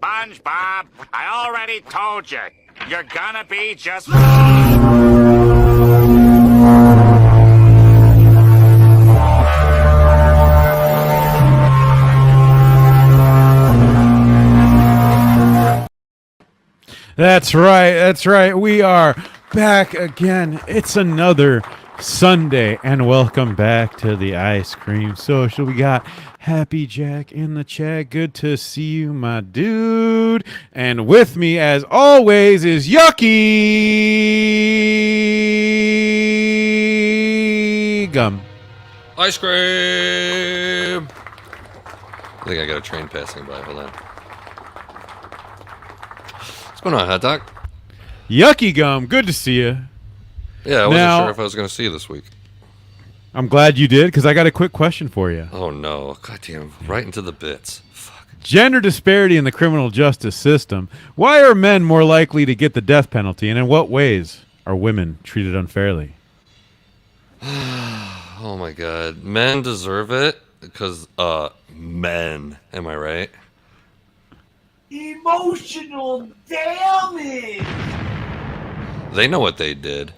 SpongeBob, I already told you. You're gonna be just... That's right. That's right. We are back again. It's another Sunday, and welcome back to the Ice Cream Social. We got Happy Jack in the chat. Good to see you, my dude. And with me, as always, is Yucky Gum. Ice cream. I think I got a train passing by. Hold on. What's going on, hot dog? Yucky Gum. Good to see you. Yeah, I wasn't sure if I was going to see you this week. I'm glad you did, because I got a quick question for you. Oh, no. Goddamn. Right into the bits. Fuck. Gender disparity in the criminal justice system. Why are men more likely to get the death penalty, and in what ways are women treated unfairly? Oh, my God. Men deserve it because, men. Am I right? Emotional damage! They know what they did.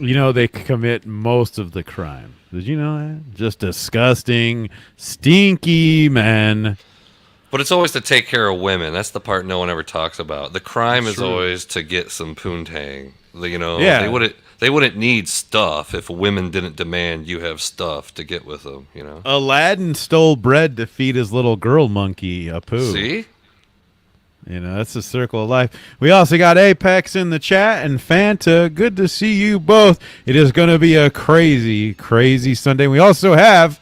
You know, they commit most of the crime. Did you know that? Just disgusting, stinky men. But it's always to take care of women. That's the part no one ever talks about. The crime is always to get some poontang. You know, yeah. They wouldn't need stuff if women didn't demand you have stuff to get with them, you know? Aladdin stole bread to feed his little girl monkey a poo. See? You know, that's the circle of life. We also got Apex in the chat and Fanta. Good to see you both. It is going to be a crazy, crazy Sunday. We also have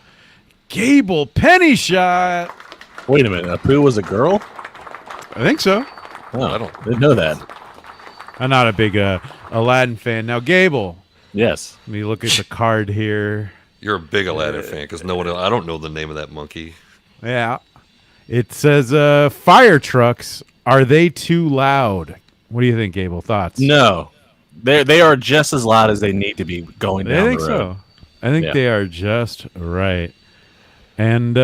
Gable Penny Shot. Wait a minute, Apu was a girl? I think so. Oh, I didn't know that. I'm not a big Aladdin fan. Now, Gable. Yes. Let me look at the card here. You're a big Aladdin fan because no one else, I don't know the name of that monkey. Yeah. It says fire trucks. Are they too loud? What do you think, Gable? Thoughts? No. They are just as loud as they need to be going down I think the road. so. I think they are just right. And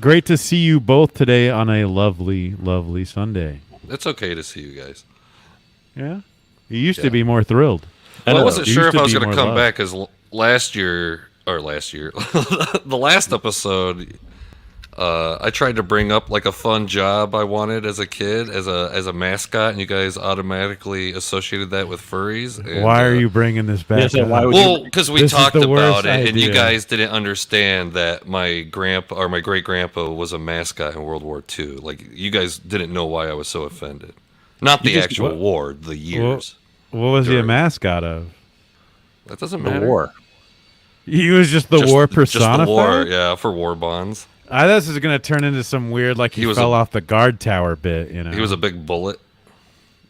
great to see you both today on a lovely, lovely Sunday. It's okay to see you guys. Yeah? You used to be more thrilled. Well, I wasn't sure if I was going to come back because last year, the last episode, I tried to bring up like a fun job I wanted as a kid, as a mascot, and you guys automatically associated that with furries. And, why are you bringing this back? Yeah, so why would well, because we talked about it, and you idea. guys didn't understand that my grandpa or my great grandpa was a mascot in World War II. Like you guys didn't know why I was so offended. Not the actual war, the years. What was he a mascot of? That doesn't matter. The war. He was just the war personified? Just the war, yeah, for war bonds. I thought this was going to turn into some weird, like he fell off the guard tower bit, you know. He was a big bullet.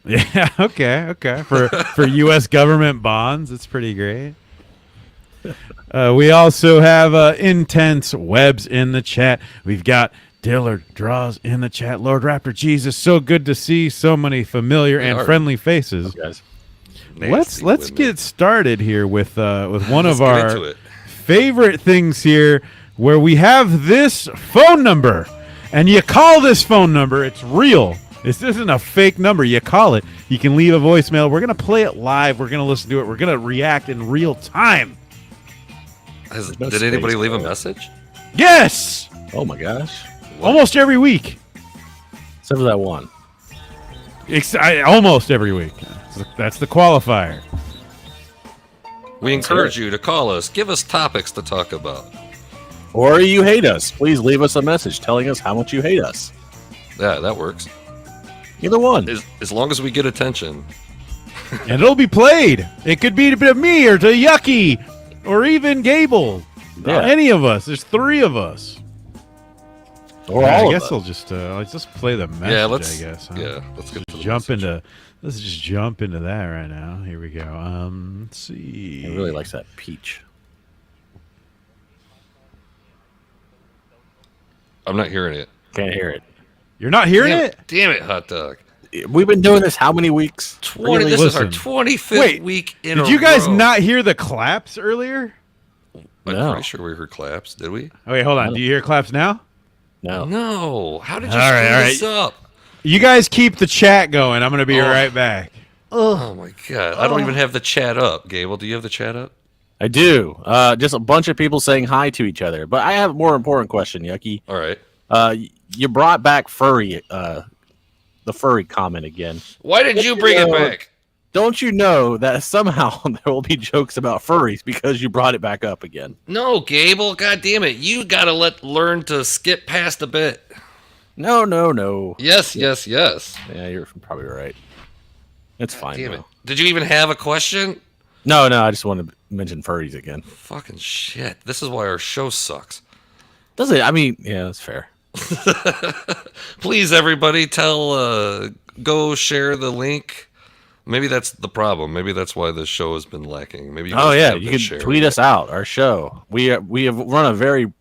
Yeah, okay. For U.S. government bonds, it's pretty great. We also have Intense Webs in the chat. We've got Dillard Draws in the chat. Lord Raptor Jesus, so good to see so many familiar and friendly faces. Guys. Let's get started here with one of our favorite things here, where we have this phone number, and you call this phone number. It's real. This isn't a fake number. You call it. You can leave a voicemail. We're gonna play it live. We're gonna listen to it. We're gonna react in real time. Did anybody leave a message? Yes. Oh my gosh. What? Almost every week. Except for that one. Almost every week. That's the qualifier. We encourage you to call us. Give us topics to talk about. Or you hate us. Please leave us a message telling us how much you hate us. Yeah, that works. Either one. As long as we get attention. And it'll be played. It could be to me or to Yucky or even Gable. Yeah. Any of us. There's three of us. Or I all guess of us. I'll just play the message. Yeah, I guess. Huh? let's get to the Jump message. Let's just jump into that right now. Here we go. Let's see. He really likes that peach. I'm not hearing it. Can't hear it. You're not hearing it? Damn it, hot dog. We've been doing this how many weeks? 20. This is our 25th week in a row. Did you guys not hear the claps earlier? I'm No. pretty sure we heard claps. Did we? Oh, wait, hold on. Do you hear claps now? No. No. How did you All screw right, this up? You guys keep the chat going. I'm going to be right back. Oh my god. I don't even have the chat up. Gable, do you have the chat up? I do. Just a bunch of people saying hi to each other. But I have a more important question, Yucky. All right. You brought back furry, the furry comment again. Why did you bring it back? Don't you know that somehow there will be jokes about furries because you brought it back up again? No, Gable. God damn it. You got to learn to skip past a bit. No. Yes. Yeah, you're probably right. It's fine. Damn it. Did you even have a question? No, I just want to mention furries again. Fucking shit. This is why our show sucks. Does it? I mean, yeah, that's fair. Please, everybody, go share the link. Maybe that's the problem. Maybe that's why this show has been lacking. Maybe you can tweet us out our show. We have run a very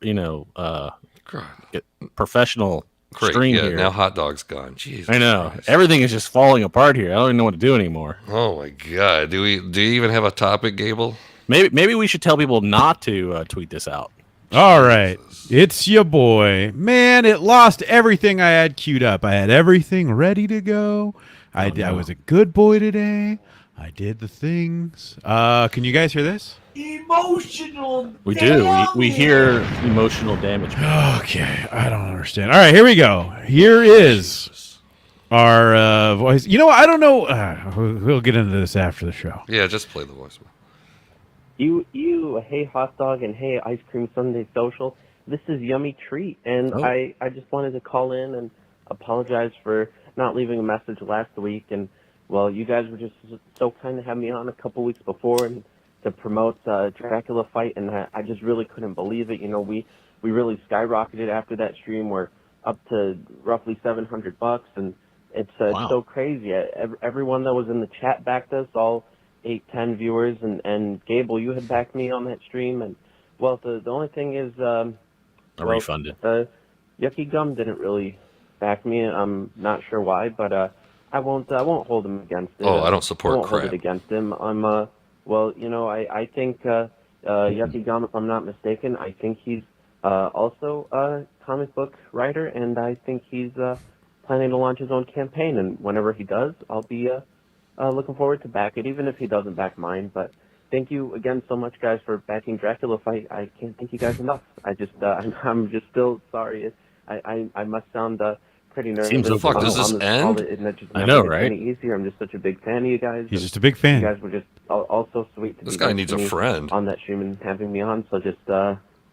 professional stream here. Now hot dog's gone. Jesus, I know Christ. Everything is just falling apart here. I don't even know what to do anymore. Oh my god, do you even have a topic, Gable? Maybe we should tell people not to tweet this out. All right. It's your boy. Man, it lost everything I had queued up. I had everything ready to go. I was a good boy today. I did the things. Can you guys hear this? Emotional. We do. We hear emotional damage. Okay. I don't understand. All right, here we go. Here is our voice. You know what? I don't know. We'll get into this after the show. Yeah, just play the voicemail. Hey hot dog and hey ice cream Sunday social. This is Yummy Treat, and I just wanted to call in and apologize for not leaving a message last week. And well, you guys were just so kind to have me on a couple weeks before and to promote Dracula Fight, and I just really couldn't believe it. You know, we really skyrocketed after that stream. We're up to roughly $700, and it's so crazy. Everyone that was in the chat backed us, all 8-10 viewers, and Gable, you had backed me on that stream, and well, the only thing is, refunded. Yucky Gum didn't really back me. I'm not sure why, but I won't hold him against it. Oh, I don't support I won't crap. hold it against him. I think Yucky Gum, if I'm not mistaken, I think he's also a comic book writer, and I think he's planning to launch his own campaign. And whenever he does, I'll be looking forward to back it, even if he doesn't back mine. But thank you again so much, guys, for backing Dracula Fight. I can't thank you guys enough. I'm just still sorry. I must sound pretty nervous. Seems so fuck. Does this end? I know, right? Any easier. I'm just such a big fan of you guys. He's just a big fan. You guys were just all so sweet to This be guy nice needs to a me friend. on that stream and having me on. So just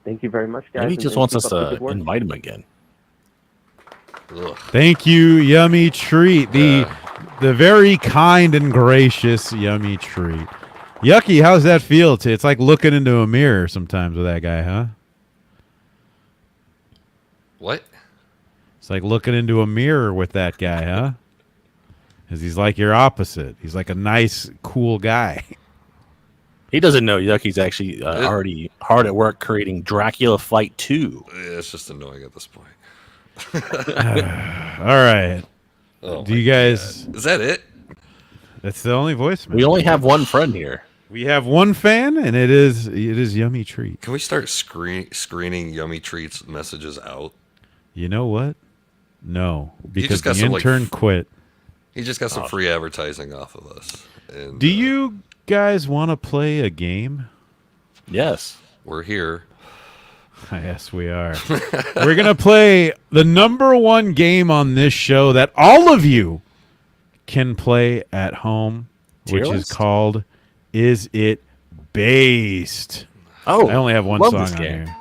thank you very much, guys. Maybe he and just keep wants us up the to good work. invite him again. Ugh. Thank you, Yummy Treat. The very kind and gracious Yummy Treat. Yucky, how's that feel? It's like looking into a mirror sometimes with that guy, huh? What? It's like looking into a mirror with that guy, huh? Because he's like your opposite. He's like a nice, cool guy. He doesn't know Yucky's actually already hard at work creating Dracula Fight 2. Yeah, it's just annoying at this point. All right. Oh Do you guys... God. Is that it? That's the only voicemail. We only have one friend here. We have one fan, and it is Yummy Treat. Can we start screening Yummy Treats messages out? You know what? No, because just got the some, intern quit. He just got some free advertising off of us. And, Do you guys want to play a game? Yes. We're here. Yes, we are. We're going to play the number one game on this show that all of you can play at home, Tier which list? is called Is It Based? Oh, I only have one love song this on game. here.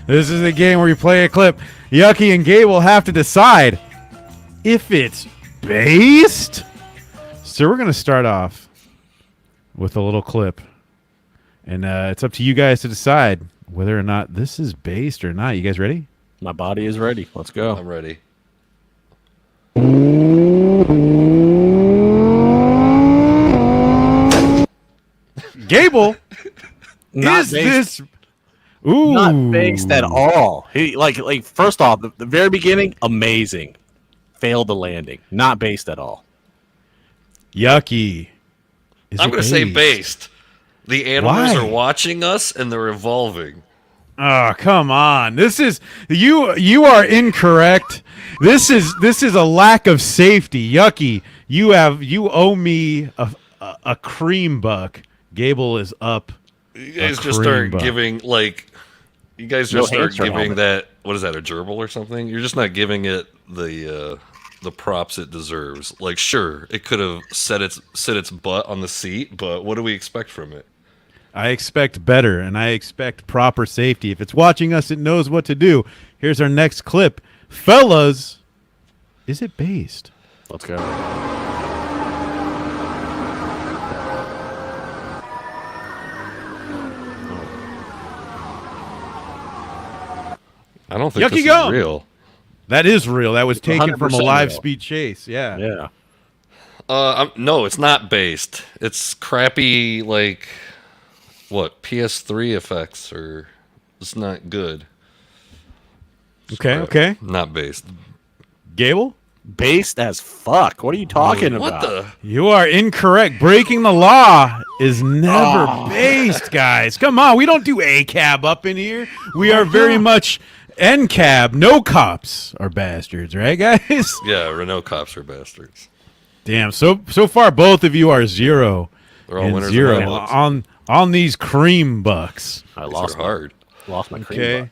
This is a game where you play a clip. Yucky and Gabe will have to decide if it's based. So we're going to start off with a little clip. And it's up to you guys to decide whether or not this is based or not. You guys ready? My body is ready. Let's go. I'm ready. Gable, Not is based. this... Ooh. Not based at all. He like first off, the very beginning, amazing. Failed the landing. Not based at all. Yucky. Is I'm it going to say based. The animals Why? are watching us and they're evolving. Oh, come on. This is you are incorrect. This is a lack of safety. Yucky. You owe me a cream buck. Gable is up. You guys just start giving you guys just start giving that, what is that, a gerbil or something? You're just not giving it the props it deserves. Like, sure, it could have set its butt on the seat, but what do we expect from it? I expect better, and I expect proper safety. If it's watching us, it knows what to do. Here's our next clip. Fellas, is it based? Let's go. I don't think this is real. That is real. That was taken from a live speed chase. Yeah. No, it's not based. It's crappy, PS3 effects, or it's not good. Okay. Not based. Gable? Based as fuck. What are you talking about? What the? You are incorrect. Breaking the law is never based, guys. Come on. We don't do A-cab up in here. We are very much N-cab. No cops are bastards, right, guys? Yeah, Renault cops are bastards. Damn. So far, both of you are 0 They're all and winners 0 on these cream bucks. I lost hard. Lost my cream buck.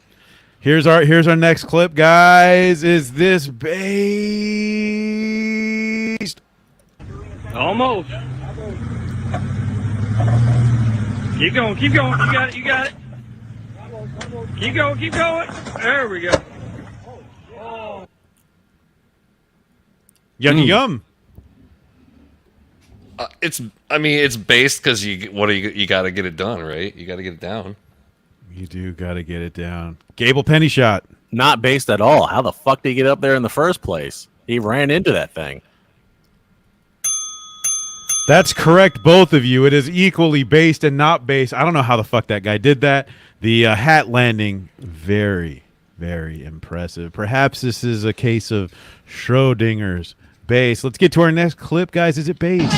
Here's our next clip, guys. Is this based? Almost. Keep going. You got it. Keep going. There we go. Yum. It's based because you got to get it done, right? You got to get it down. You do got to get it down. Gable penny shot. Not based at all. How the fuck did he get up there in the first place? He ran into that thing. That's correct, both of you. It is equally based and not based. I don't know how the fuck that guy did that. The hat landing, very, very impressive. Perhaps this is a case of Schrodinger's base. Let's get to our next clip, guys. Is it based?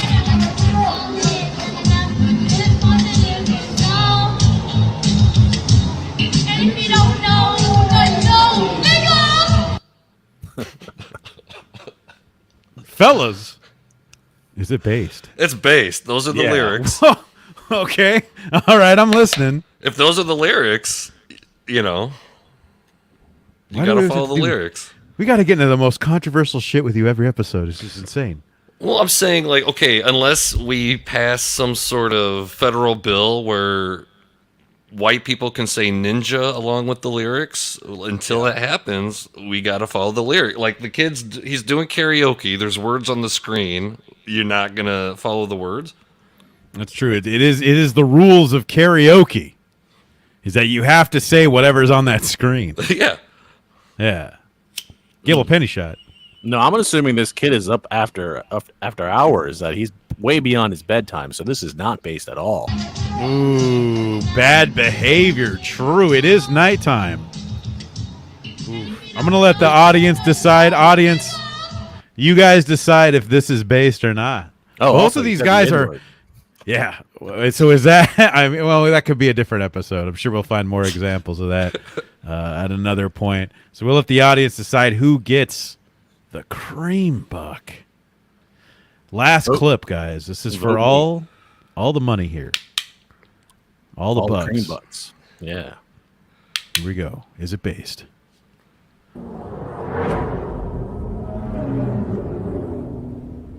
Fellas, is it based? It's based. Those are the lyrics. Okay. All right, I'm listening. If those are the lyrics, you got to follow the lyrics. We got to get into the most controversial shit with you every episode. It's just insane. Well, I'm saying, okay, unless we pass some sort of federal bill where white people can say ninja along with the lyrics, until that happens, we got to follow the lyric. Like the kid's, he's doing karaoke. There's words on the screen. You're not going to follow the words? That's true. It is the rules of karaoke. Is that you have to say whatever's on that screen. Yeah. Gable penny shot. No, I'm assuming this kid is up after hours, that he's way beyond his bedtime, so this is not based at all. Ooh, bad behavior. True, it is nighttime. Ooh. I'm going to let the audience decide. Audience, you guys decide if this is based or not. Oh, both of these guys are... Yeah. So is that... that could be a different episode. I'm sure we'll find more examples of that at another point. So we'll let the audience decide who gets the cream buck. Last clip, guys. This is for all the money here. All the bucks. Cream bucks. Yeah. Here we go. Is it based?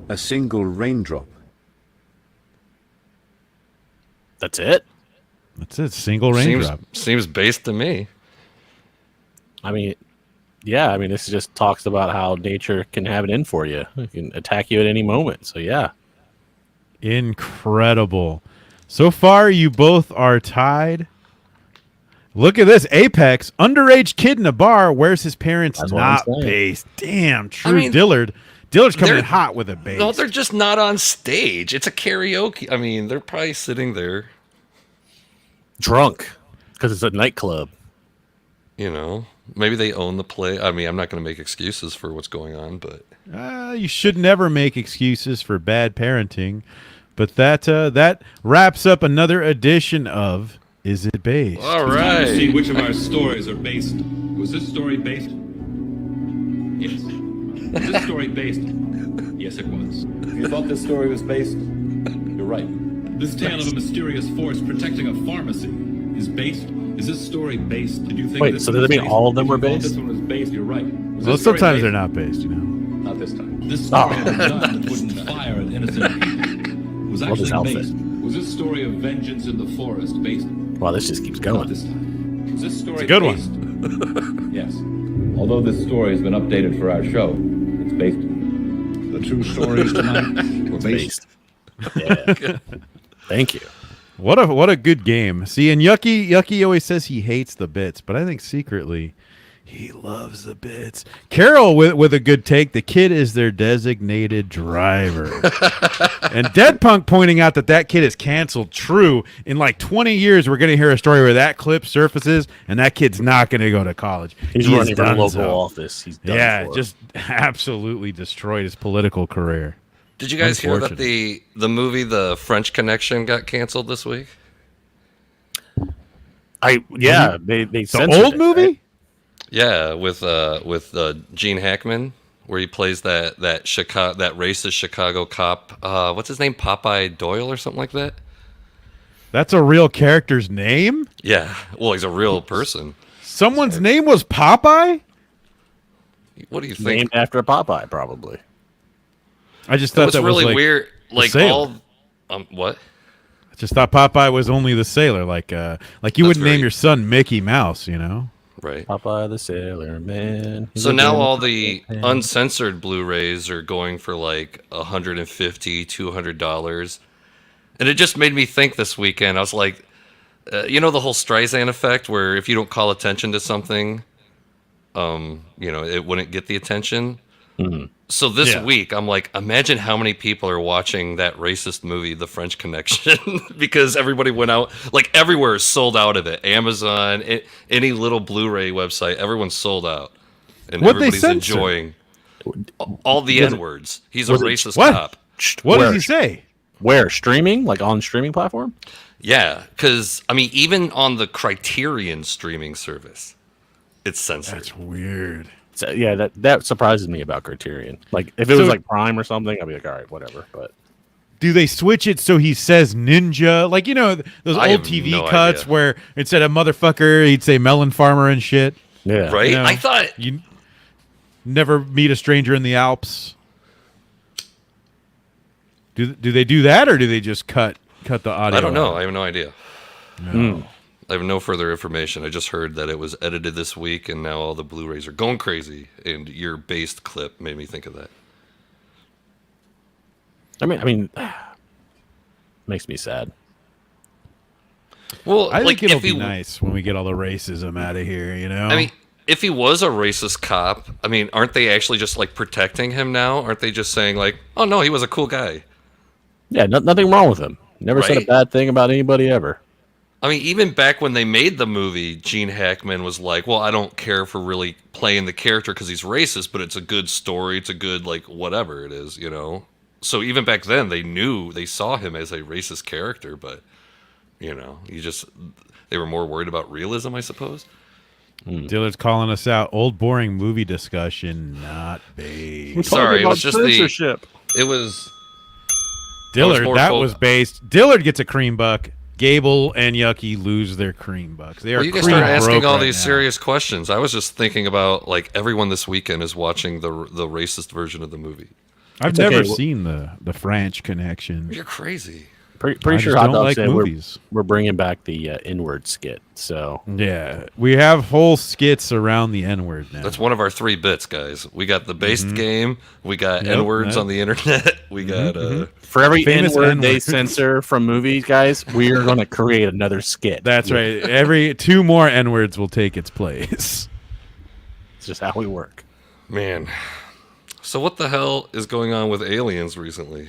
A single raindrop. That's it? That's it. Single raindrop. Seems based to me. I mean, yeah. I mean, this just talks about how nature can have it in for you. It can attack you at any moment. So, yeah. Incredible. So far, you both are tied. Look at this. Apex, underage kid in a bar. Where's his parents? That's not based. Damn, true. Dillard's coming in hot with a base. No, they're just not on stage. It's a karaoke. I mean, they're probably sitting there. Drunk. Because it's a nightclub. Maybe they own the play. I mean, I'm not going to make excuses for what's going on, but... you should never make excuses for bad parenting. But that wraps up another edition of is it based? All It's time to see right. which of our stories are based. Was this story based? Yes. Was this story based? Yes, it was. If you thought this story was based, you're right. This tale of a mysterious force protecting a pharmacy is based. Is this story based? Did you think Wait, this so one does that was mean based? all of them If were you thought based? This one was based. You're right. Was Well, this story sometimes based? they're not based, Not this time. This story Oh. of a gun that wouldn't fire at innocent people was Love his actually outfit. based. Was this story of vengeance in the forest based? Wow, this just keeps Not going. this time. Was this story a good based? Yes. Although this story has been updated for our show, it's based. The true stories tonight were based. Yeah. Thank you. What a good game. See, and Yucky always says he hates the bits, but I think secretly he loves the bits. Carol with a good take. The kid is their designated driver. And Dead Punk pointing out that kid is canceled. True. In like 20 years, we're going to hear a story where that clip surfaces and that kid's not going to go to college. He's He is running for the local donezo. office. He's done Yeah, for. just absolutely destroyed his political career. Did you guys hear that Unfortunate. the movie The French Connection got canceled this week? They The censored old it, movie? right? Yeah, with Gene Hackman, where he plays that racist Chicago cop. What's his name? Popeye Doyle or something like that. That's a real character's name? Yeah. Well, he's a real person. Someone's name was Popeye? What do you think? Named after Popeye, probably. I just That thought was that really was like weird. Like sailor. all, what? I just thought Popeye was only the sailor, like you wouldn't name very- your son Mickey Mouse, you know? Right. Popeye the Sailor Man. So now all the uncensored Blu-rays are going for like $150, $200, and it just made me think this weekend. I was like, you know, the whole Streisand effect, where if you don't call attention to something, it wouldn't get the attention. Mm-hmm. So this Yeah. week, I'm like, imagine how many people are watching that racist movie, The French Connection, because everybody went out, like everywhere is sold out of it. Amazon, any little Blu-ray website, everyone's sold out, and What'd they everybody's censor? enjoying all the N-words. He's a was it- racist What? cop. What Where? did he say? Where? Streaming? Like on streaming platform? Yeah, because I mean, even on the Criterion streaming service, it's censored. That's weird. So, yeah, that surprises me about Criterion. Like if it was So- like Prime or something, I'd be like, all right, whatever. But Do they switch it so he says ninja? Like, you know, those I old have TV no cuts idea. where instead of motherfucker, he'd say melon farmer and shit. yeah, Right? You know, I thought you never meet a stranger in the Alps. Do they do that, or do they just cut the audio? I don't know. out? I have no idea. Mm. I have no further information. I just heard that it was edited this week, and now all the Blu-rays are going crazy. And your based clip made me think of that. I mean, makes me sad. Well, I think like it'll if be he, nice when we get all the racism out of here. You know. I mean, if he was a racist cop, I mean, aren't they actually just like protecting him now? Aren't they just saying like, "Oh no, he was a cool guy"? Yeah, nothing wrong with him. Never said a Right? bad thing about anybody ever. I mean, even back when they made the movie, Gene Hackman was like, "Well, I don't care for really playing the character because he's racist, but it's a good story. It's a good like whatever it is, you know." So even back then, they saw him as a racist character, but you know, they were more worried about realism, I suppose. Dillard's calling us out. Old boring movie discussion, not based. Sorry, it was just it was Dillard, more that folk- was based. Dillard gets a cream buck. Gable and Yucky lose their cream bucks. They are Well, you guys cream start asking broke all right these now. serious questions. I was just thinking about like everyone this weekend is watching the racist version of the movie. I've It's never okay. seen the French Connection. You're crazy. Pretty I sure just Hot don't Dog like said movies. we're bringing back the N-word skit. So Yeah, we have whole skits around the N-word now. That's one of our 3 bits, guys. We got the based game. We got Yep, N-words yep. on the internet. We got for every Famous N-word they N-word. censor from movies, guys, we are going to create another skit. That's right. Every 2 more N-words will take its place. It's just how we work. man. So what the hell is going on with aliens recently?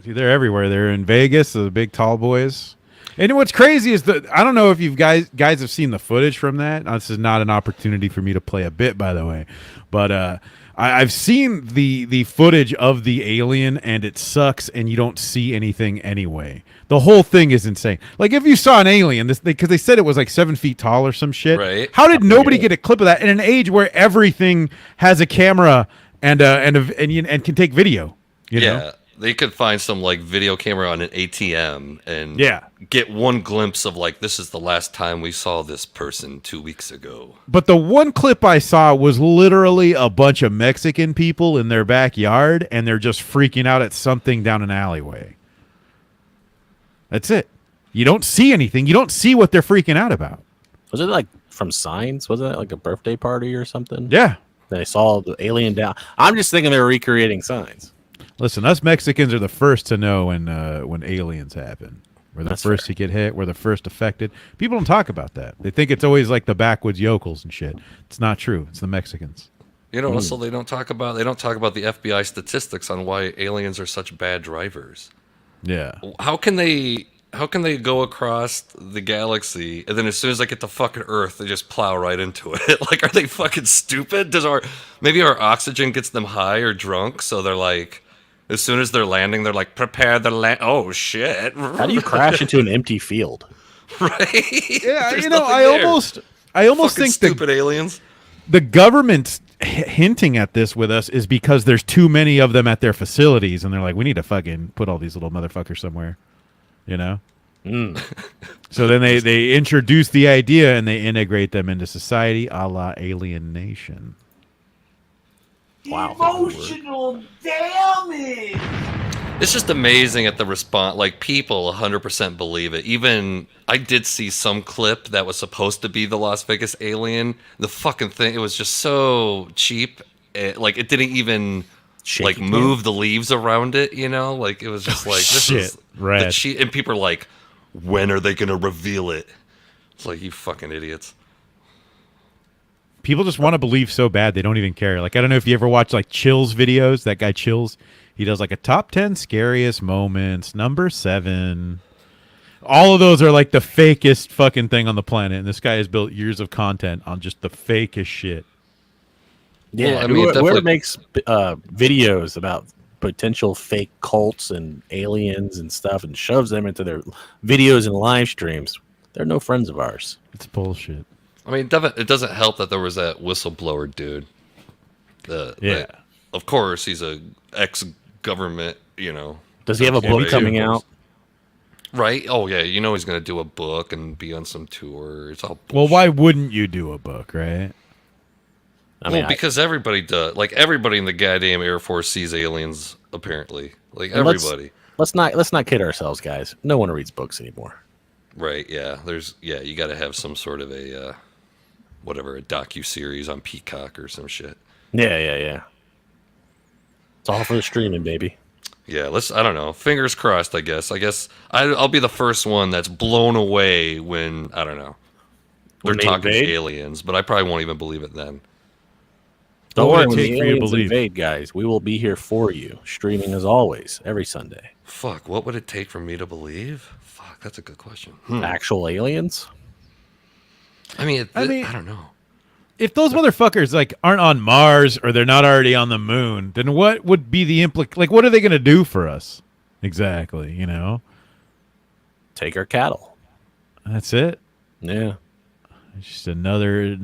See, they're everywhere. They're in Vegas, the big tall boys. And what's crazy is that I don't know if you guys have seen the footage from that. This is not an opportunity for me to play a bit, by the way, but I've seen the footage of the alien, and it sucks, and you don't see anything anyway. The whole thing is insane. Like if you saw an alien, because they said it was like 7 feet tall or some shit. Right. How did nobody get a clip of that in an age where everything has a camera and can take video? You know? They could find some like video camera on an ATM and get one glimpse of like, this is the last time we saw this person 2 weeks ago. But the one clip I saw was literally a bunch of Mexican people in their backyard, and they're just freaking out at something down an alleyway. That's it. You don't see anything. You don't see what they're freaking out about. Was it like from Signs? Was it like a birthday party or something? Yeah. They saw the alien down. I'm just thinking they're recreating Signs. Listen, us Mexicans are the first to know when aliens happen. We're the first to get hit. We're the first affected. People don't talk about that. They think it's always like the backwoods yokels and shit. It's not true. It's the Mexicans. You know, also they don't talk about the FBI statistics on why aliens are such bad drivers. Yeah. How can they go across the galaxy and then as soon as they get to fucking Earth, they just plow right into it? Like, are they fucking stupid? Maybe our oxygen gets them high or drunk, so they're like, as soon as they're landing, they're like, prepare the land. Oh shit! How do you crash into an empty field? Right? Yeah, There's you know, nothing I there. almost Fucking think stupid aliens. The government's hinting at this with us is because there's too many of them at their facilities, and they're like, we need to fucking put all these little motherfuckers somewhere, you know? So then they introduce the idea and they integrate them into society, a la Alien Nation. Wow. Emotional damage. It's just amazing at the response. Like, people 100% believe it. Even I did see some clip that was supposed to be the Las Vegas alien. The fucking thing, it was just so cheap. It didn't even move the leaves around it. You know, like it was just like this is rad. the cheap. And people are like, when are they gonna reveal it? It's like, you fucking idiots. People just want to believe so bad they don't even care. Like, I don't know if you ever watch like Chill's videos. That guy Chills, he does like a top 10 scariest moments, number 7. All of those are like the fakest fucking thing on the planet, and this guy has built years of content on just the fakest shit. Yeah, well, I mean, whoever makes videos about potential fake cults and aliens and stuff and shoves them into their videos and live streams, they're no friends of ours. It's bullshit. I mean, it doesn't help that there was that whistleblower dude. Of course, he's a ex-government, you know. Does he have a book coming out? Right? Oh, yeah. You know he's going to do a book and be on some tour. It's all bullshit. Well, why wouldn't you do a book, right? Because everybody does. Like, everybody in the goddamn Air Force sees aliens, apparently. Like, everybody. Let's not kid ourselves, guys. No one reads books anymore. Right, yeah. You got to have some sort of a docu-series on Peacock or some shit. Yeah. It's all for the streaming, baby. Yeah, I don't know. Fingers crossed, I guess. I'll be the first one that's blown away when, I don't know, they're talking aliens, but I probably won't even believe it then. Don't worry, when the aliens invade, guys, we will be here for you, streaming as always, every Sunday. Fuck, what would it take for me to believe? Fuck, that's a good question. Actual aliens? I mean, I don't know. If those motherfuckers like aren't on Mars or they're not already on the moon, then what would be the like what are they going to do for us? Exactly, you know? Take our cattle. That's it. Yeah. It's just another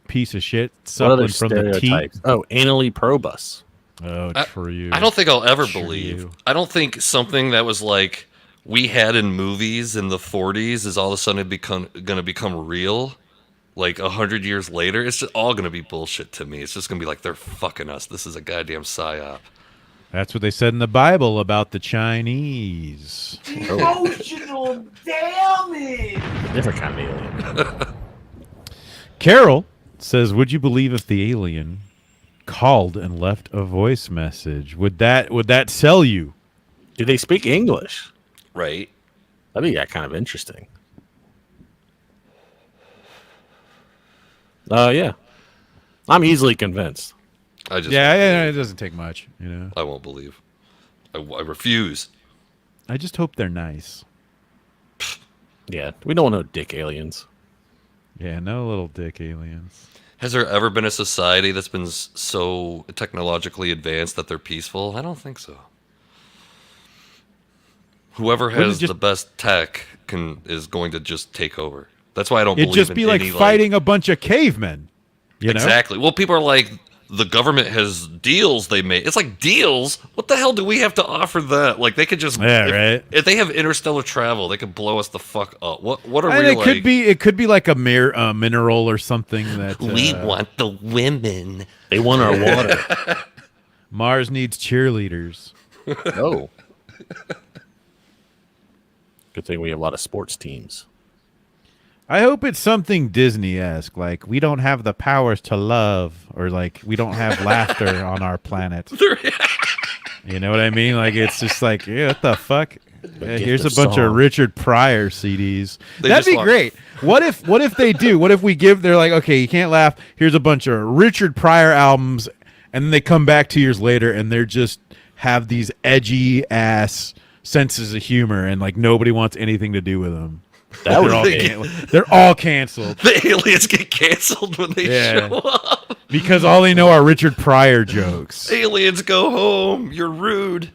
piece of shit suckling from the teeth. Oh, anally probe us. Oh, true. I don't think I'll ever believe. I don't think something that was like we had in movies in the 40s is all of a sudden going to become real. Like 100 years later, it's just all going to be bullshit to me. It's just going to be like, they're fucking us. This is a goddamn psyop. That's what they said in the Bible about the Chinese. Emotional damage. Different kind of alien. Carol says, would you believe if the alien called and left a voice message? Would that sell you? Do they speak English? Right. That'd be kind of interesting. Yeah. I'm easily convinced. It doesn't take much, you know. I won't believe. I refuse. I just hope they're nice. Yeah, we don't want no dick aliens. Yeah, no little dick aliens. Has there ever been a society that's been so technologically advanced that they're peaceful? I don't think so. Whoever has the best tech is going to just take over. That's why I don't believe in It'd just be like fighting a bunch of cavemen. You know? Exactly. Well, people are like, the government has deals they make. It's like, deals? What the hell do we have to offer that? Like, they could just... right. If they have interstellar travel, they could blow us the fuck up. What are and we it like... It could be like a mineral or something that... we want the women. They want our water. Mars needs cheerleaders. Oh. Good thing we have a lot of sports teams. I hope it's something Disney-esque, like we don't have the powers to love, or like we don't have laughter on our planet. You know what I mean? Like it's just like, yeah, what the fuck? Here's a bunch of Richard Pryor CDs. That'd be great. What if they do? What if they're like, okay, you can't laugh. Here's a bunch of Richard Pryor albums, and then they come back 2 years later and they're just have these edgy ass senses of humor, and like nobody wants anything to do with them. They're all canceled. The aliens get canceled when they show up. Because all they know are Richard Pryor jokes. Aliens go home. You're rude.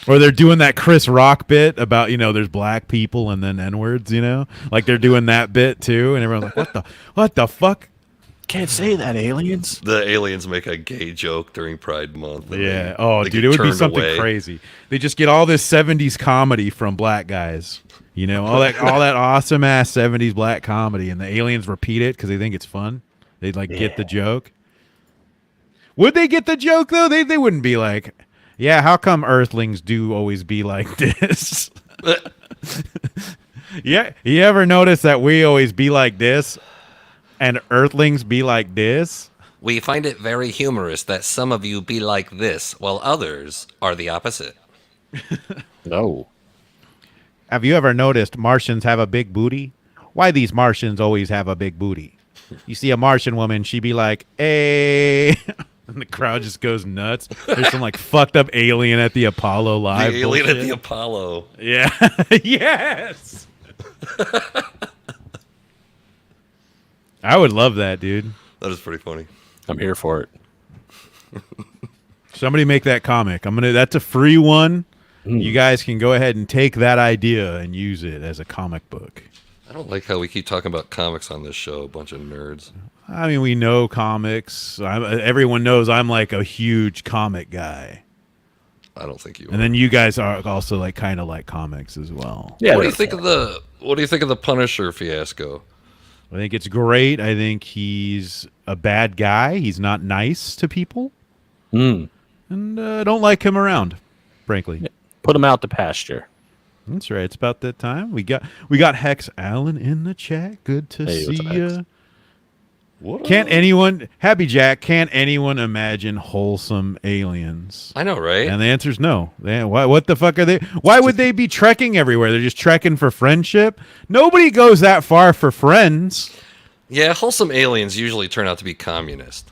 Or they're doing that Chris Rock bit about, there's black people and then N-words, Like they're doing that bit too, and everyone's like, what the fuck? Can't say that, aliens. The aliens make a gay joke during Pride Month. Yeah. Dude, it would be something crazy. They just get all this 70s comedy from black guys. All that awesome ass 70s black comedy, and the aliens repeat it because they think it's fun. They'd get the joke. Would they get the joke though? They wouldn't be like, yeah, how come Earthlings do always be like this? Yeah, you ever notice that we always be like this, and Earthlings be like this? We find it very humorous that some of you be like this, while others are the opposite. No. Have you ever noticed Martians have a big booty? Why these Martians always have a big booty? You see a Martian woman, she be like, hey. And the crowd just goes nuts. There's some fucked up alien at the Apollo live. The alien bullshit. at the Apollo. Yeah. Yes. I would love that, dude. That is pretty funny. I'm here for it. Somebody make that comic. That's a free one. You guys can go ahead and take that idea and use it as a comic book. I don't like how we keep talking about comics on this show, a bunch of nerds. I mean, we know comics. Everyone knows I'm like a huge comic guy. I don't think you are. And then you guys are also kind of like comics as well. Yeah. What do you think of the Punisher fiasco? I think it's great. I think he's a bad guy. He's not nice to people. And I don't like him around, frankly. Yeah. Put him out to pasture. That's right. It's about that time. We got Hex Allen in the chat. Good to see you. Can't anyone imagine wholesome aliens? I know, right? And the answer is no. What the fuck are they? Why would they be trekking everywhere? They're just trekking for friendship. Nobody goes that far for friends. Yeah, wholesome aliens usually turn out to be communist.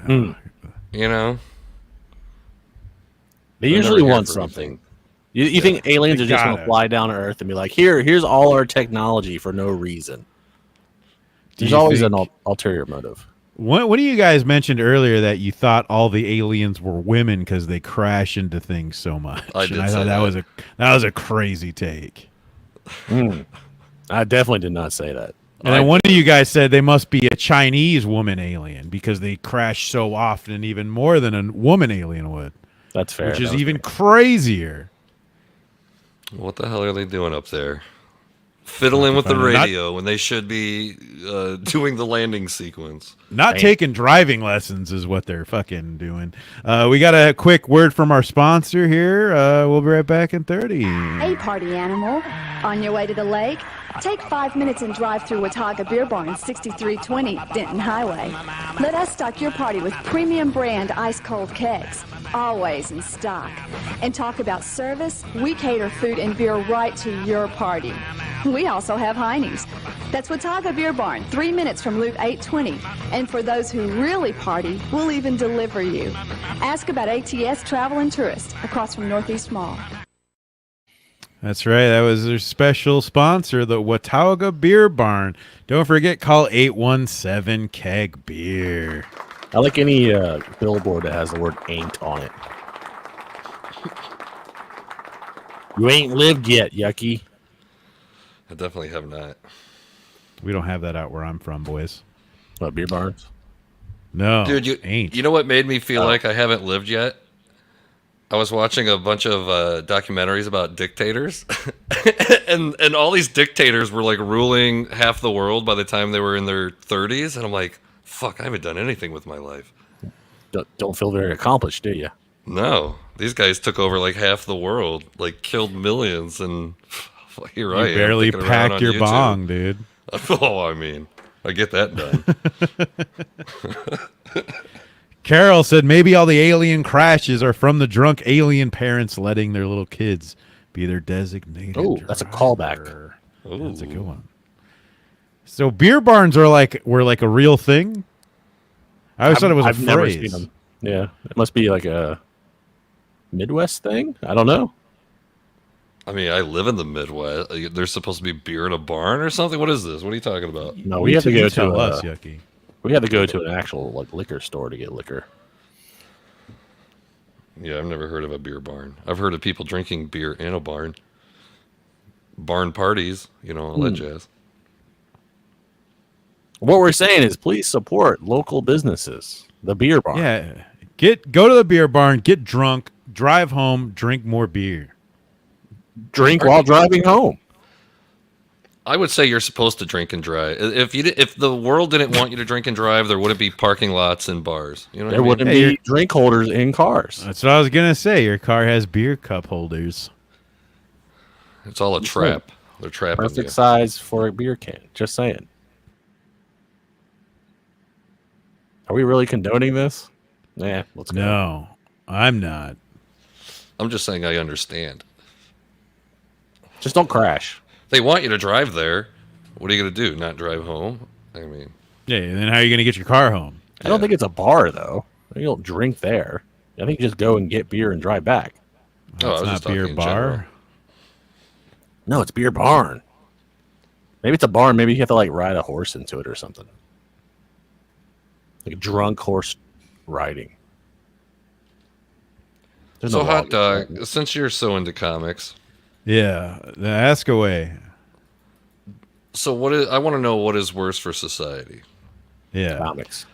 They usually want something. You think aliens are just going to fly down to Earth and be like, here's all our technology for no reason? There's always an ulterior motive. One of you guys mentioned earlier that you thought all the aliens were women because they crash into things so much. I thought that was a crazy take. I definitely did not say that. And then one of you guys said they must be a Chinese woman alien because they crash so often, even more than a woman alien would. That's fair. Which is even crazier. What the hell are they doing up there? Fiddling with the radio when they should be doing the landing sequence. Not taking driving lessons is what they're fucking doing. We got a quick word from our sponsor here. We'll be right back in 30. Hey, party animal. On your way to the lake? Take 5 minutes and drive through Watauga Beer Barn, 6320 Denton Highway. Let us stock your party with premium brand ice-cold kegs, always in stock. And talk about service, we cater food and beer right to your party. We also have Heine's. That's Watauga Beer Barn, 3 minutes from Loop 820. And for those who really party, we'll even deliver you. Ask about ATS Travel and Tourist, across from Northeast Mall. That's right. That was their special sponsor, the Watauga Beer Barn. Don't forget, call 817 Keg Beer. I like any billboard that has the word "ain't" on it. You ain't lived yet, yucky. I definitely have not. We don't have that out where I'm from, boys. What, beer barns? No, dude, you ain't. You know what made me feel like I haven't lived yet? I was watching a bunch of documentaries about dictators, and all these dictators were like ruling half the world by the time they were in their 30s, and I'm like, fuck, I haven't done anything with my life. Don't feel very accomplished, do you? No, these guys took over like half the world, like killed millions, and here I am. You barely dicking around packed on your YouTube. bong, dude. Oh, I mean, I get that done. Carol said maybe all the alien crashes are from the drunk alien parents letting their little kids be their designated. Oh, that's a callback. Yeah, that's a good one. So beer barns were like a real thing. I always thought it was a never phrase. seen them. Yeah, it must be like a Midwest thing. I don't know. I mean, I live in the Midwest. There's supposed to be beer in a barn or something. What is this? What are you talking about? No, we have to go to us, Yucky. We had to go to an actual like liquor store to get liquor. Yeah, I've never heard of a beer barn. I've heard of people drinking beer in a barn. Barn parties, all that jazz. What we're saying is please support local businesses. The beer barn. Yeah. Go to the beer barn, get drunk, drive home, drink more beer. Drink while driving home. I would say you're supposed to drink and drive. If the world didn't want you to drink and drive, there wouldn't be parking lots and bars. You know what There I mean? wouldn't be drink holders in cars. That's what I was gonna say. Your car has beer cup holders. It's all a trap. They're trapping Perfect you. size for a beer can. Just saying. Are we really condoning this? Yeah, let's go. No, I'm not. I'm just saying I understand. Just don't crash. They want you to drive there. What are you going to do? Not drive home? I mean, Yeah, and then how are you gonna get your car home? I don't think it's a bar though. You don't drink there. I think you just go and get beer and drive back. I was It's not just talking beer in bar. general. No, it's beer barn. Maybe it's a barn. Maybe you have to like ride a horse into it or something. Like drunk horse riding. There's So, no Hot law. Dog, since you're so into comics, Yeah, ask away. so I want to know what is worse for society. Yeah, Comics.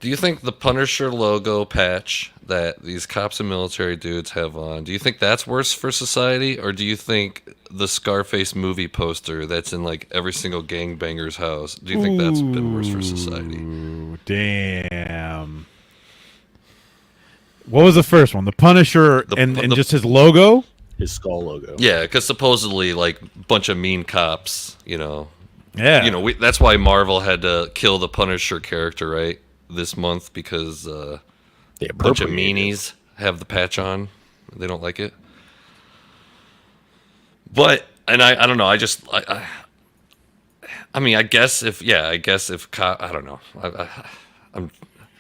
Do you think the Punisher logo patch that these cops and military dudes have on, do you think that's worse for society? Or do you think the Scarface movie poster that's in like every single gangbanger's house, do you think that's been worse for society? Ooh, damn. What was the first one? The Punisher and just his logo? His skull logo. Yeah, because supposedly like a bunch of mean cops, Yeah. that's why Marvel had to kill the Punisher character, right? This month because a bunch of meanies have the patch on. They don't like it. But I don't know. I mean, I guess if I don't know.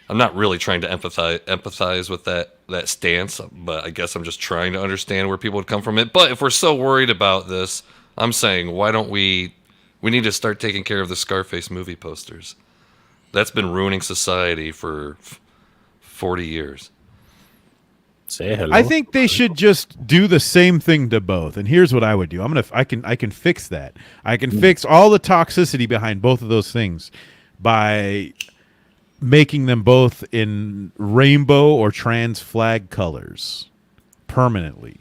I'm not really trying to empathize with that stance, but I guess I'm just trying to understand where people would come from it. But if we're so worried about this, I'm saying why don't we need to start taking care of the Scarface movie posters. That's been ruining society for 40 years. Say hello. I think they should just do the same thing to both. And here's what I would do. I can fix that. I can fix all the toxicity behind both of those things by making them both in rainbow or trans flag colors permanently.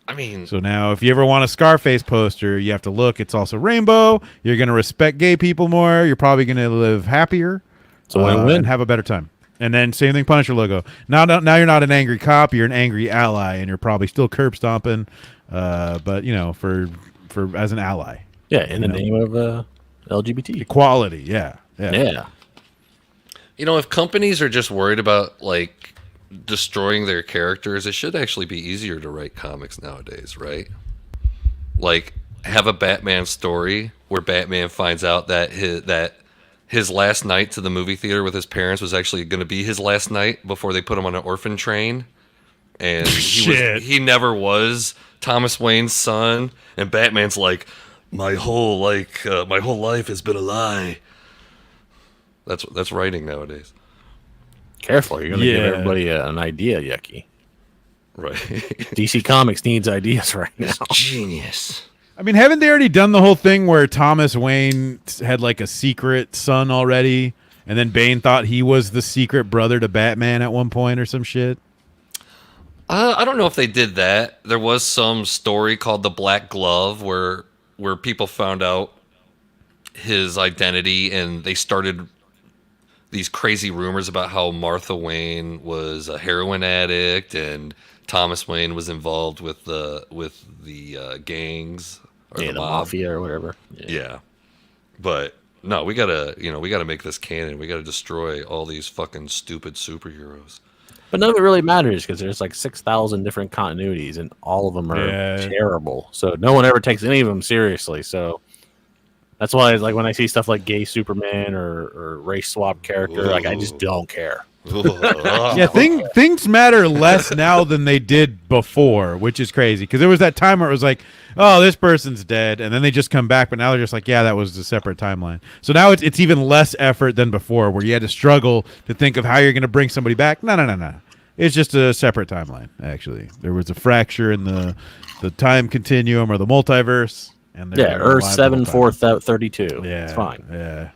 I mean, so now if you ever want a Scarface poster, you have to look. It's also rainbow. You're going to respect gay people more. You're probably going to live happier and have a better time. And then same thing, Punisher logo. Now you're not an angry cop. You're an angry ally, and you're probably still curb stomping, but for as an ally. Yeah, in the name of LGBT equality. Yeah. If companies are just worried about like destroying their characters, it should actually be easier to write comics nowadays, right? Like have a Batman story where Batman finds out that his last night to the movie theater with his parents was actually going to be his last night before they put him on an orphan train, and he never was Thomas Wayne's son. And Batman's like, my whole life has been a lie. That's writing nowadays. Careful, you're gonna give everybody an idea, Yucky. Right. DC Comics needs ideas right now. It's genius. I mean, haven't they already done the whole thing where Thomas Wayne had like a secret son already, and then Bane thought he was the secret brother to Batman at one point or some shit? I don't know if they did that. There was some story called The Black Glove where people found out his identity, and they started these crazy rumors about how Martha Wayne was a heroin addict and Thomas Wayne was involved with the gangs or the mafia or whatever. Yeah. But no, we gotta make this canon. We gotta destroy all these fucking stupid superheroes. But none of it really matters because there's like 6,000 different continuities and all of them are terrible. So no one ever takes any of them seriously. So that's why, like, when I see stuff like gay Superman or race swap character, like, I just don't care. Yeah, things matter less now than they did before, which is crazy. Because there was that time where it was like, oh, this person's dead, and then they just come back. But now they're just like, yeah, that was a separate timeline. So now it's even less effort than before, where you had to struggle to think of how you're going to bring somebody back. No. It's just a separate timeline, actually. There was a fracture in the time continuum or the multiverse. And Earth 7432. Yeah, it's fine. Yeah.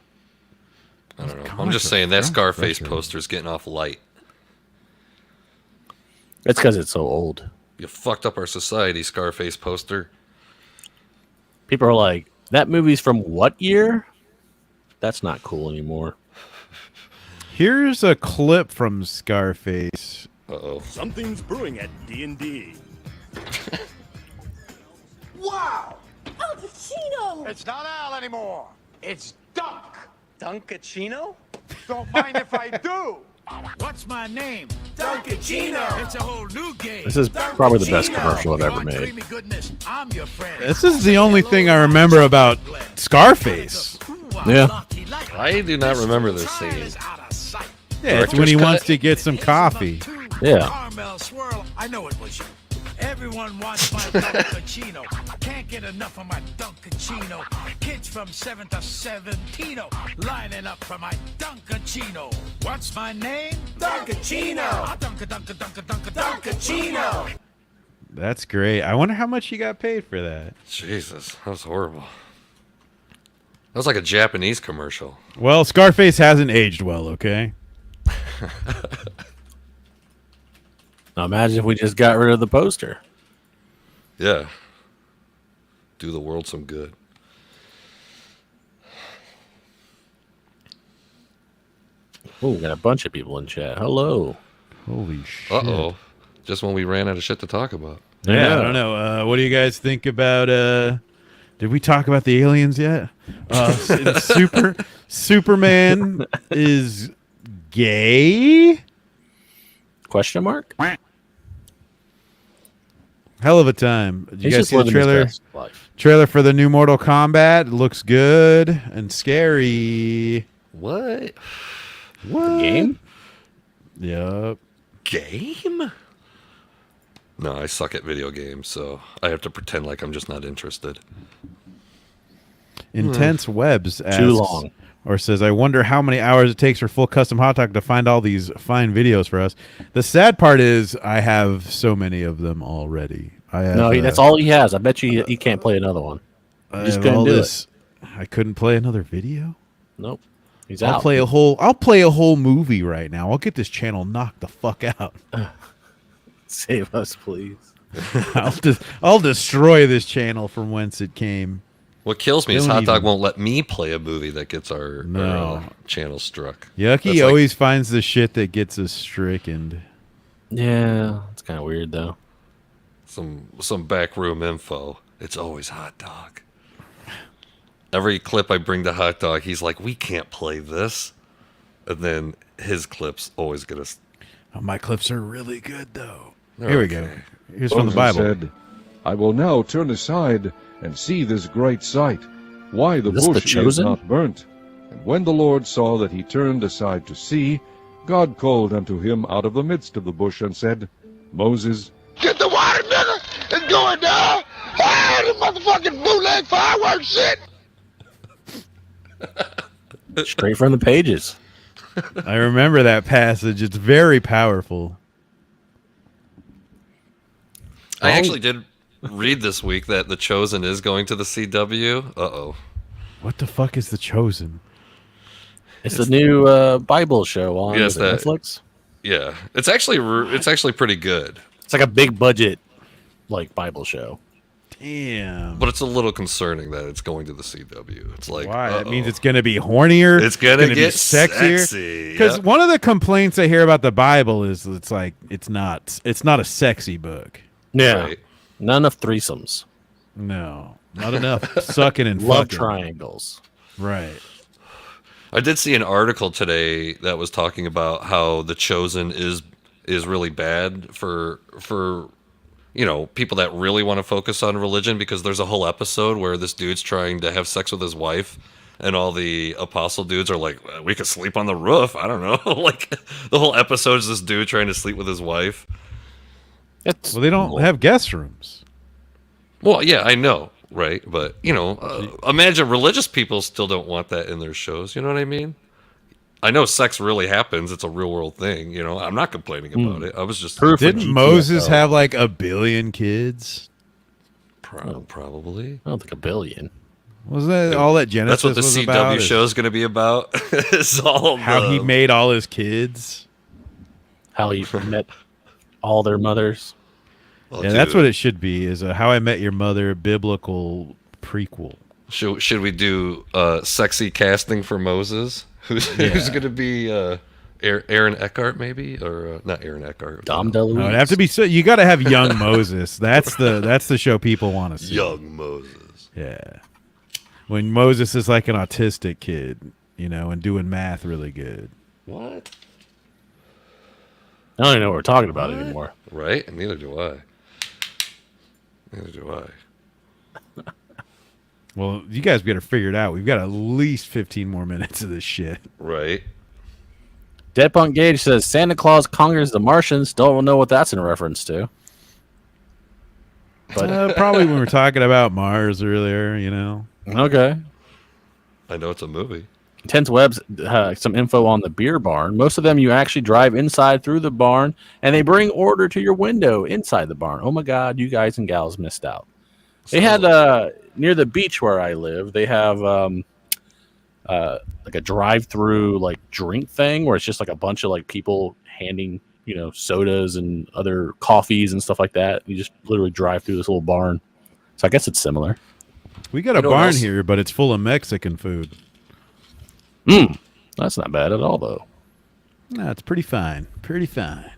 I don't know. I'm just saying that Scarface poster's getting off light. It's because it's so old. You fucked up our society, Scarface poster. People are like, that movie's from what year? That's not cool anymore. Here's a clip from Scarface. Uh-oh. Something's brewing at D&D. Wow! Al Pacino! It's not Al anymore. It's Dunk. Dunkachino? Don't mind if I do. What's my name? Dunkachino. It's a whole new game. This is probably the best commercial I've ever made. I'm your friend. This is the only thing I remember about Scarface. Yeah. I do not remember this scene. Yeah, it's when he wants to get some coffee. Yeah. Caramel swirl. I know it was you. Everyone wants my Dunkachino. Can't get enough of my Dunkachino. Kids from 7 to 17 lining up for my Dunkachino. What's my name? Dunkachino. Dunkachino. That's great. I wonder how much you got paid for that. Jesus, that was horrible. That was like a Japanese commercial. Well, Scarface hasn't aged well, okay? Now imagine if we just got rid of the poster. Yeah. Do the world some good. Oh, we got a bunch of people in chat. Hello. Holy shit. Uh-oh. Just when we ran out of shit to talk about. Yeah, I don't know. What do you guys think about... Did we talk about the aliens yet? Superman is gay? Question mark? Hell of a time. Did you He's guys just see the living his trailer? best life. Trailer for the new Mortal Kombat. It looks good and scary. What? What? Game? Yep. Game? No, I suck at video games, so I have to pretend like I'm just not interested. Intense Webs asks, Too long. Or says, I wonder how many hours it takes for full custom hot dog to find all these fine videos for us. The sad part is I have so many of them already. I have, that's all he has. I bet you he can't play another one. I Just have couldn't all do this. I couldn't play another video. Nope. He's I'll out. play a whole movie right now. I'll get this channel knocked the fuck out. Save us, please. I'll destroy this channel from whence it came. What kills me is Don't Hot Dog even- won't let me play a movie that gets our No. channel struck. Yucky That's like- always finds the shit that gets us stricken. Yeah, it's kind of weird though. Some backroom info. It's always Hot Dog. Every clip I bring to Hot Dog, he's like, "We can't play this," and then his clips always get us. Oh, my clips are really good though. They're Here we okay. go. Here's from the Moses Bible. said, I will now turn aside and see this great sight, why the Is this The bush is Chosen? not burnt. And when the Lord saw that he turned aside to see, God called unto him out of the midst of the bush and said, Moses, Get the water, nigga! It's going down! Ah, the motherfucking bootleg fireworks shit! Straight from the pages. I remember that passage. It's very powerful. I actually did read this week that The Chosen is going to the CW. Uh-oh. What the fuck is The Chosen? It's the new Bible show on Netflix. Yeah, it's actually pretty good. It's like a big budget, like Bible show. Damn. But it's a little concerning that it's going to the CW. It's like, why? That means it's going to be hornier. It's going to be get sexier. sexy. Because one of the complaints I hear about the Bible is it's like it's not a sexy book. Yeah, Right. Not enough threesomes. No, not enough sucking and Love fucking. triangles. Right. I did see an article today that was talking about how The Chosen is really bad for people that really want to focus on religion, because there's a whole episode where this dude's trying to have sex with his wife and all the apostle dudes are like, we could sleep on the roof. I don't know. Like the whole episode is this dude trying to sleep with his wife. Well, they don't have guest rooms. Well, yeah, I know. Right. But, imagine religious people still don't want that in their shows. You know what I mean? I know sex really happens. It's a real world thing. I'm not complaining about it. I was just Didn't Moses have like 1 billion kids? Probably. I don't think 1 billion. Wasn't that all that Genesis That's what the was CW about? show is going to be about. Is all How he made all his kids. How he met all their mothers. Well, Yeah, that's what it should be. Is a How I Met Your Mother biblical prequel. Should we do sexy casting for Moses? Who's going to be Aaron Eckhart maybe, or not Aaron Eckhart? Dom DeLuise. No, it'd have to be so. You got to have young Moses. That's the show people want to see. Young Moses. Yeah. When Moses is like an autistic kid, and doing math really good. What? I don't even know what we're talking about anymore. Right? And neither do I. Neither do I. Well, you guys better figure it out. We've got at least 15 more minutes of this shit. Right. Dead Punk Gage says Santa Claus conquers the Martians. Don't know what that's in reference to. But Probably when we were talking about Mars earlier, Okay. I know it's a movie. Tense Webs, some info on the beer barn. Most of them you actually drive inside through the barn, and they bring order to your window inside the barn. Oh my God, you guys and gals missed out. They had near the beach where I live. They have like a drive-through like drink thing where it's just like a bunch of like people handing sodas and other coffees and stuff like that. You just literally drive through this little barn. So I guess it's similar. We got a barn here, but it's full of Mexican food. That's not bad at all, though. No, it's pretty fine. Pretty fine.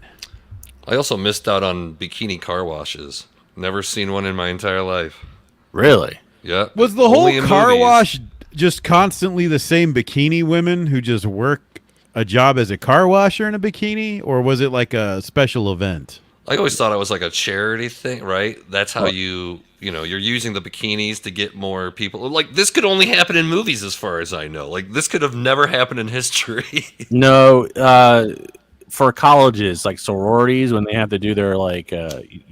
I also missed out on bikini car washes. Never seen one in my entire life. Really? Yeah. Was the whole car wash just constantly the same bikini women who just work a job as a car washer in a bikini, or was it like a special event? I always thought it was like a charity thing, right? That's how you're using the bikinis to get more people. Like, this could only happen in movies as far as I know. Like, this could have never happened in history. No, for colleges, like sororities, when they have to do their, like,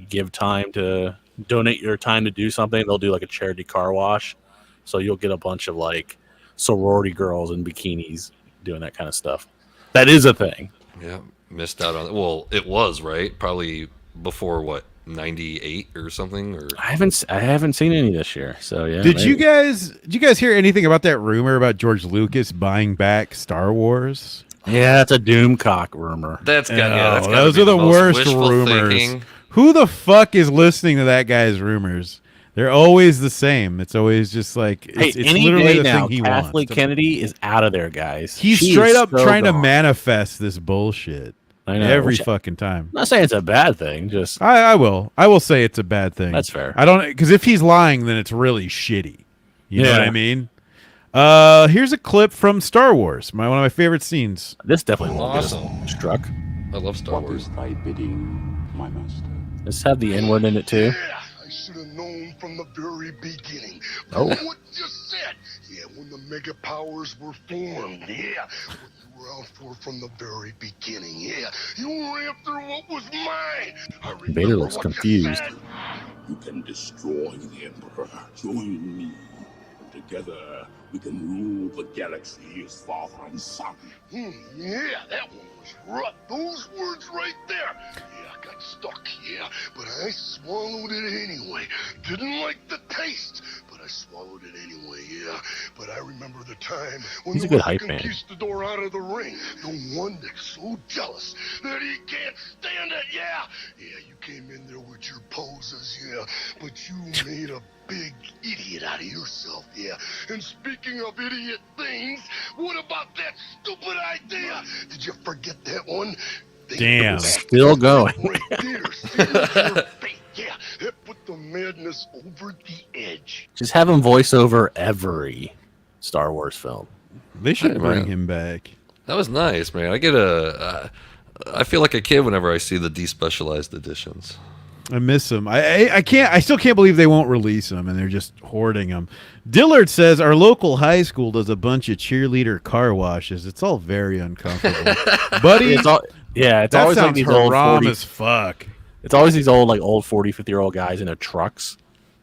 give time to donate your time to do something, they'll do, like, a charity car wash. So you'll get a bunch of, like, sorority girls in bikinis doing that kind of stuff. That is a thing. Yeah, missed out on it. Well, it was, right? Probably before, 98 or something? Or I haven't seen any this year. So yeah. Did you guys hear anything about that rumor about George Lucas buying back Star Wars? Yeah, that's a doomcock rumor. That's got those are the worst rumors. Thinking. Who the fuck is listening to that guy's rumors? They're always the same. It's always just like it's any literally day the now, thing he Kathleen wants. Kennedy is out of there, guys. He's She straight is up so trying to gone. manifest this bullshit. I know. Every fucking time. I'm not saying it's a bad thing. Just I will say it's a bad thing. That's fair. I don't, because if he's lying, then it's really shitty. You know what I mean? Here's a clip from Star Wars. One of my favorite scenes. This definitely awesome. Struck. I love Star Wars. Thy bidding, my master. Does this have the N-word in it too? should have known from the very beginning. Oh. What you said. Yeah, when the mega powers were formed. Yeah. What you were out for from the very beginning. Yeah. You were after what was mine. I Vader looks what you confused. said. You can destroy the Emperor. Join me. Together, we can rule the galaxy as father and son. Yeah, that one was rough. Those words right there. Yeah, I got stuck, yeah. But I swallowed it anyway. Didn't like the taste, but I swallowed it anyway, yeah. But I remember the time when He's a the good hype man. conquistador out of the ring. The one that's so jealous that he can't stand it, yeah. Yeah, you came in there with your poses, yeah. But you made a big idiot out of yourself, yeah. And speaking of idiot things, what about that stupid idea? Did you forget that one? Damn. Still going. Right there, see your face, yeah. That put the madness over the edge. Just have him voice over every Star Wars film. They should Hey, bring man. him back. That was nice, man. I feel like a kid whenever I see the despecialized editions. I miss him. I still can't believe they won't release them, and they're just hoarding them. Dillard says our local high school does a bunch of cheerleader car washes. It's all very uncomfortable, buddy. It's that always sounds like these old haram 40 as fuck. It's always these old 40-50-year-old guys in their trucks.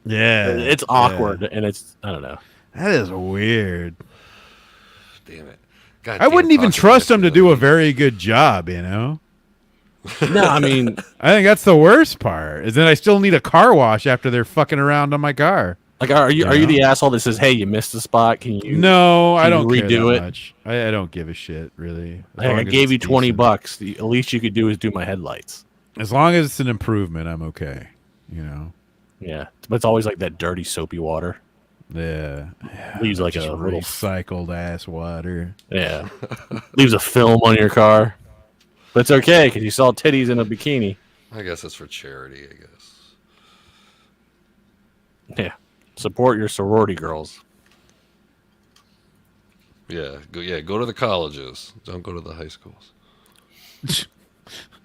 Yeah, It's awkward, and it's, I don't know. That is weird. Damn it! God I damn, wouldn't even Fox trust them to News. do a very good job, you know? No, I mean, I think that's the worst part, is that I still need a car wash after they're fucking around on my car. like, are you the asshole that says, "Hey, you missed the spot? Can you?" No, I don't care redo that it? much. I don't give a shit, really. As Hey, long I as gave it's you $20. decent. The least you could do is do my headlights. As long as it's an improvement, I'm okay. You know? Yeah, but it's always like that dirty, soapy water. Yeah. Leaves like Just a little, recycled ass water. yeah, leaves a film on your car. But it's okay because you saw titties in a bikini. I guess it's for charity. I guess. Yeah, support your sorority girls. Yeah, go to the colleges. Don't go to the high schools.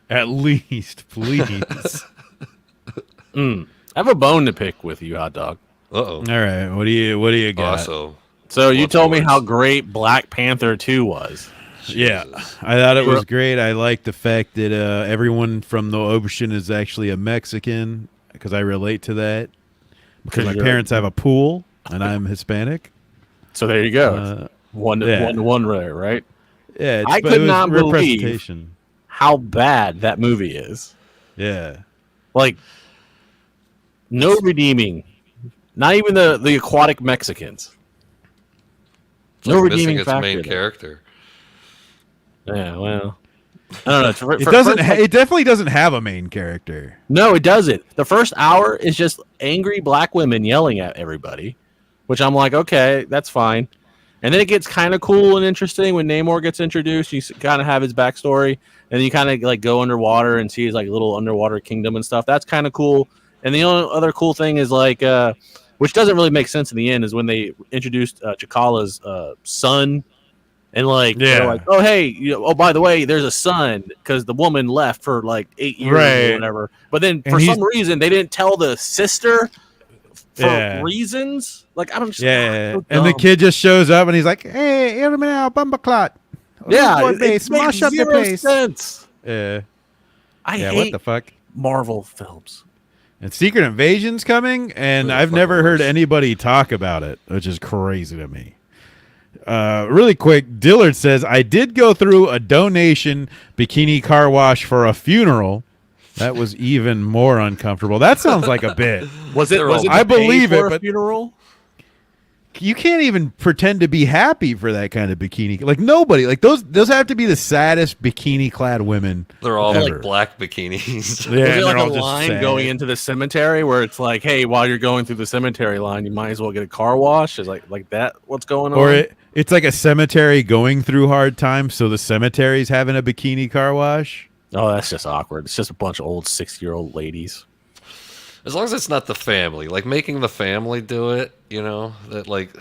At least, please. I have a bone to pick with you, hot dog. Uh-oh. All right, what do you got? Also, So you told me how great Black Panther 2 was. Yeah, I thought it was great. I like the fact that everyone from the ocean is actually a Mexican, because I relate to that. Because my parents have a pool, and I'm Hispanic. So there you go. One to one, right? Yeah, I could not believe representation. how bad that movie is. Yeah, like no redeeming. Not even the aquatic Mexicans. It's No like redeeming missing its factor main there. character. Yeah, well, I don't know. it doesn't. It definitely doesn't have a main character. No, it doesn't. The first hour is just angry black women yelling at everybody, which I'm like, okay, that's fine. And then it gets kind of cool and interesting when Namor gets introduced. You kind of have his backstory, and then you kind of like go underwater and see his like little underwater kingdom and stuff. That's kind of cool. And the only other cool thing is like, which doesn't really make sense in the end, is when they introduced T'Challa's son. And they're like, oh hey, oh by the way, there's a son because the woman left for like 8 years or whatever. But then for some reason they didn't tell the sister for reasons. Like I don't. So and the kid just shows up and he's like, "Hey, hear me now, Bumbleclot." Yeah, it smash up the place. Sense. Yeah, I hate what the fuck? Marvel films. And Secret Invasion's coming, and I've never heard anybody talk about it, which is crazy to me. Really quick, Dillard says, I did go through a donation bikini car wash for a funeral. That was even more uncomfortable. That sounds like a bit. Was it I believe it, a but funeral? You can't even pretend to be happy for that kind of bikini. Like nobody, like those have to be the saddest bikini clad women. They're all ever. like black bikinis. Yeah, is there like a line going into the cemetery where it's like, hey, while you're going through the cemetery line, you might as well get a car wash? Is like that what's going on? Or it's like a cemetery going through hard times, so the cemetery's having a bikini car wash. Oh, that's just awkward. It's just a bunch of old 60-year-old ladies. As long as it's not the family, like making the family do it, you know, that like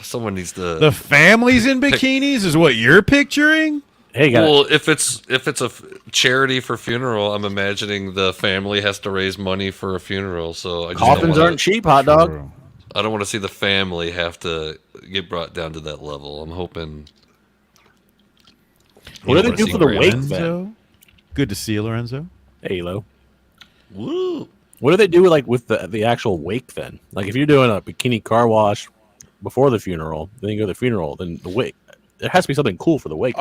someone needs to. The families in bikinis is what you're picturing? Hey, well, if it's a charity for funeral, I'm imagining the family has to raise money for a funeral. So I just coffins aren't cheap, hot dog. I don't want to see the family have to get brought down to that level. I'm hoping. What do they do for the wake then? Good to see you, Lorenzo. Hey, Lo. Woo. What do they do with the actual wake then? Like if you're doing a bikini car wash before the funeral, then you go to the funeral, then the wake. There has to be something cool for the wake.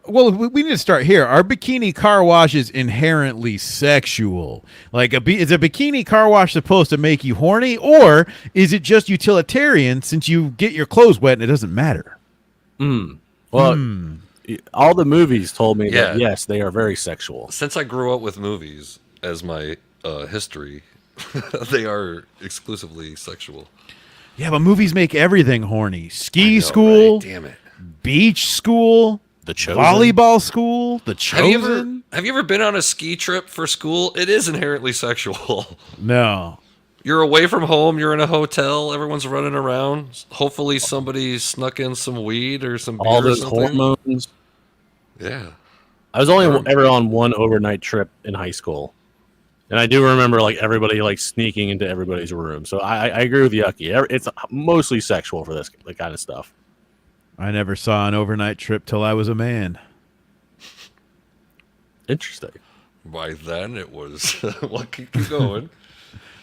Well, we need to start here. Are bikini car washes inherently sexual? Like, is a bikini car wash supposed to make you horny, or is it just utilitarian since you get your clothes wet and it doesn't matter? Well, all the movies told me that, yes, they are very sexual. Since I grew up with movies as my history, they are exclusively sexual. Yeah, but movies make everything horny. Ski school. Right? Damn it. Beach school. The Chosen. Volleyball school. The Chosen. Have you ever been on a ski trip for school? It is inherently sexual. No. You're away from home. You're in a hotel. Everyone's running around. Hopefully somebody snuck in some weed or some beer all those or something. hormones. Yeah. I was only ever on one overnight trip in high school. And I do remember like everybody like sneaking into everybody's room. So I agree with Yucky. It's mostly sexual for this kind of stuff. I never saw an overnight trip till I was a man. Interesting. By then it was. Well, keep going.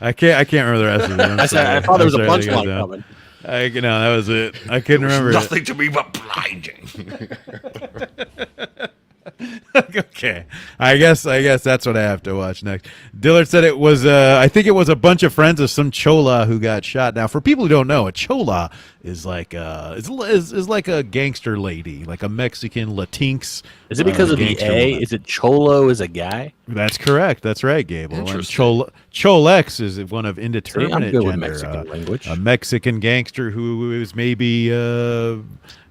I can't remember the rest of it. I thought there was a punchline coming. That was it. I couldn't remember. Nothing to me but blinding. Okay, I guess that's what I have to watch next. Dillard said it was I think it was a bunch of friends of some chola who got shot. Now, for people who don't know, a chola is like is like a gangster lady, like a Mexican Latinx. Is it because of the A? Woman. Is it cholo is a guy? That's correct. That's right, Gable. And Cholex is one of indeterminate gender, gender, Mexican language. A Mexican gangster who is maybe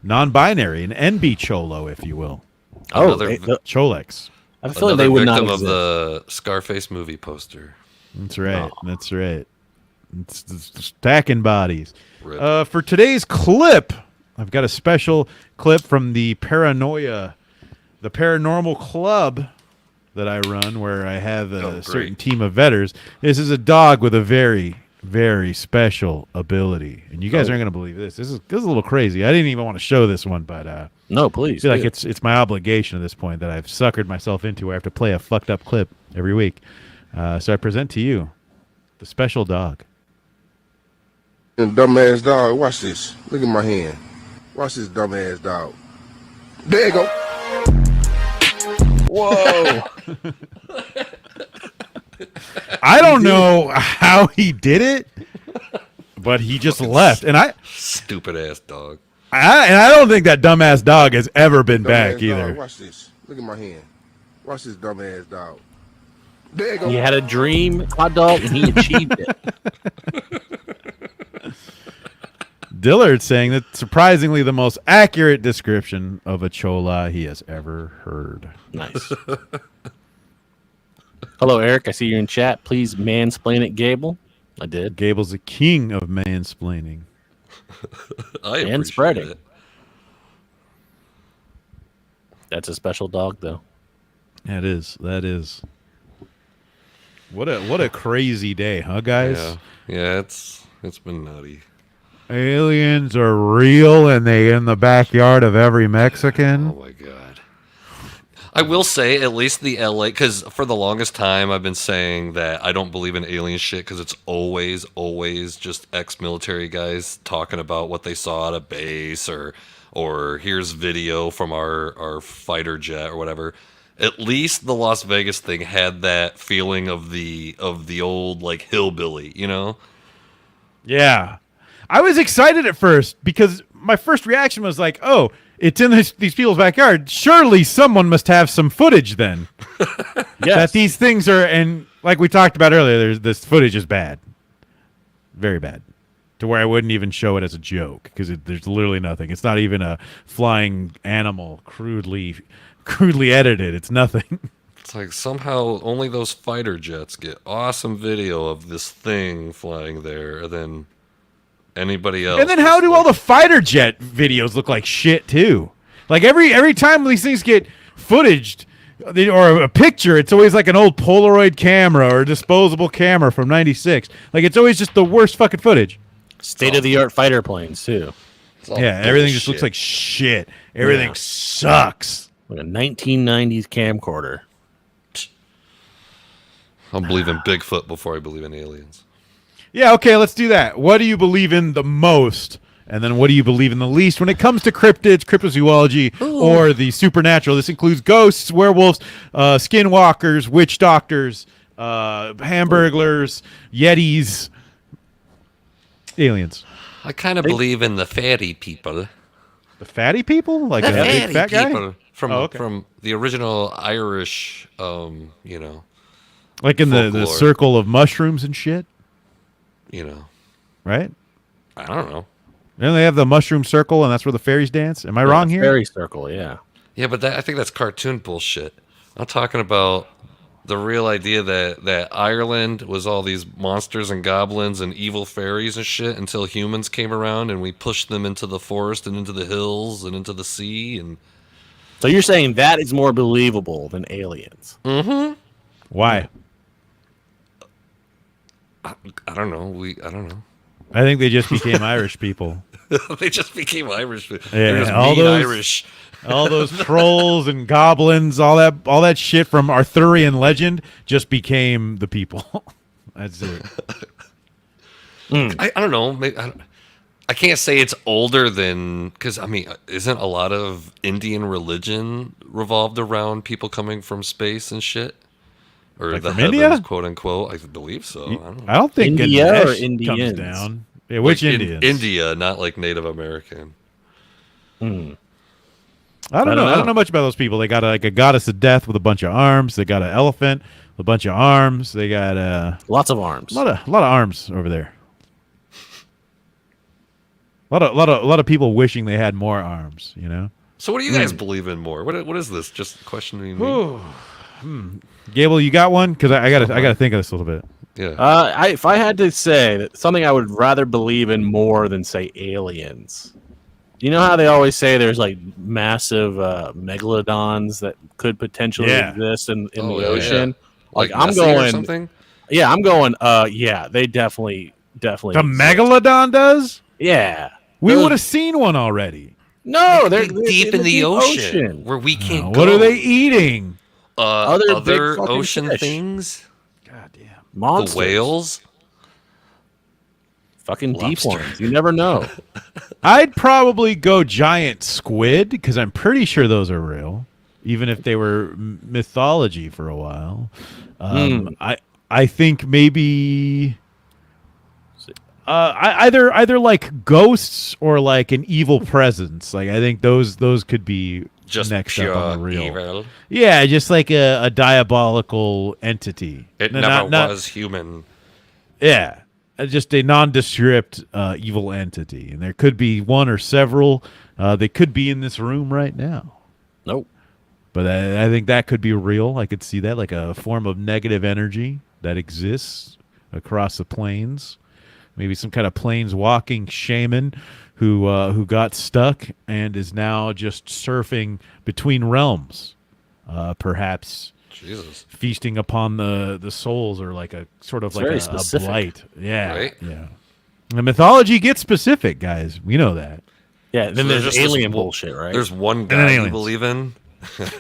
non-binary, an NB cholo, if you will. Cholex. I feel like they would not victim exist. of the Scarface movie poster. That's right. That's right. It's stacking bodies. For today's clip, I've got a special clip from the Paranormal Club that I run, where I have a certain team of vetters. This is a dog with a very, very special ability, and you guys aren't going to believe this. This is a little crazy. I didn't even want to show this one, but no, please. I feel like it's my obligation at this point that I've suckered myself into. I have to play a fucked up clip every week. So I present to you the special dog. Dumbass dog, watch this. Look at my hand. Watch this dumbass dog. There you go. Whoa. I don't know how he did it, but he just left. And stupid ass dog. I don't think that dumbass dog has ever been back either. Dog, watch this. Look at my hand. Watch this dumbass dog. There you go. He had a dream, hot dog, and he achieved it. Dillard saying that surprisingly the most accurate description of a chola he has ever heard. Nice. Hello, Eric. I see you're in chat. Please mansplain it, Gable. I did. Gable's the king of mansplaining. And spreading. It. That's a special dog, though. That is. What a crazy day, huh, guys? Yeah, it's been nutty. Aliens are real, and they in the backyard of every Mexican. Oh my god! I will say, at least the LA, because for the longest time I've been saying that I don't believe in alien shit because it's always just ex-military guys talking about what they saw at a base or here's video from our fighter jet or whatever. At least the Las Vegas thing had that feeling of the old like hillbilly, you know? Yeah. I was excited at first because my first reaction was like, oh, it's in these people's backyard. Surely someone must have some footage then. Yes. That these things are, and like we talked about earlier, this footage is bad. Very bad. To where I wouldn't even show it as a joke because there's literally nothing. It's not even a flying animal crudely edited. It's nothing. It's like somehow only those fighter jets get awesome video of this thing flying there, and then anybody else. And then how do all the fighter jet videos look like shit too? Like every time these things get footaged or a picture, it's always like an old Polaroid camera or a disposable camera from '96. Like it's always just the worst fucking footage. State-of-the-art fighter planes too. Yeah, everything just looks like shit. Everything sucks. Like a 1990s camcorder. I'll believe in Bigfoot before I believe in aliens. Yeah, okay, let's do that. What do you believe in the most? And then what do you believe in the least when it comes to cryptids, cryptozoology, or the supernatural? This includes ghosts, werewolves, skinwalkers, witch doctors, hamburglers, yetis, aliens. I kind of believe in the fatty people. The fatty people? Like the a big fat guy? people from the original Irish, you know. Like in the circle of mushrooms and shit? You know. Right? I don't know. And they have the mushroom circle, and that's where the fairies dance. Am I wrong here? Fairy circle, yeah. Yeah, but I think that's cartoon bullshit. I'm talking about the real idea that Ireland was all these monsters and goblins and evil fairies and shit until humans came around and we pushed them into the forest and into the hills and into the sea. And so you're saying that is more believable than aliens? Mm-hmm. Why? I don't know. I don't know. I think they just became Irish people. They just became Irish. Yeah, They're just all mean those Irish. All those trolls and goblins, all that shit from Arthurian legend just became the people. That's it. I don't know. Maybe, I can't say it's older than, because I mean, isn't a lot of Indian religion revolved around people coming from space and shit? Or like the from heavens, India? quote unquote. I believe so. I don't think India or Ganesh Indians? comes down. Yeah, which like Indians? India, not like Native American. I don't know. I don't know much about those people. They got like a goddess of death with a bunch of arms. They got an elephant with a bunch of arms. They got lots of arms. A lot of arms over there. A lot of people wishing they had more arms. You know. So what do you guys believe in more? What is this? Just questioning me. Gable, you got one? Because I gotta think of this a little bit. Yeah. If I had to say that something I would rather believe in more than say aliens. You know how they always say there's like massive megalodons that could potentially exist in the ocean? Yeah. Like I'm Nessie going or something? Yeah, I'm going yeah, they definitely The exist. megalodon does? Yeah. We would have seen one already. No, they're deep in the ocean where we can't go. What are they eating? Other big fucking ocean fish. things? Goddamn. Monsters. The whales? Fucking deep Lobster. ones. You never know. I'd probably go giant squid because I'm pretty sure those are real, even if they were mythology for a while. I think maybe either like ghosts or like an evil presence. Like I think those could be Just next pure up on the real. evil. Yeah, just like a diabolical entity. It No, never not- was human. Yeah, just a nondescript evil entity, and there could be one or several. They could be in this room right now. Nope. But I think that could be real. I could see that, like a form of negative energy that exists across the plains. Maybe some kind of plains walking shaman who got stuck and is now just surfing between realms, perhaps. Jesus. Feasting upon the souls, or like a sort of It's like very a specific. blight. Yeah, Right? yeah. The mythology gets specific, guys. We know that. Yeah, then So there's just alien this- bullshit, right? There's one then guy you aliens. believe in?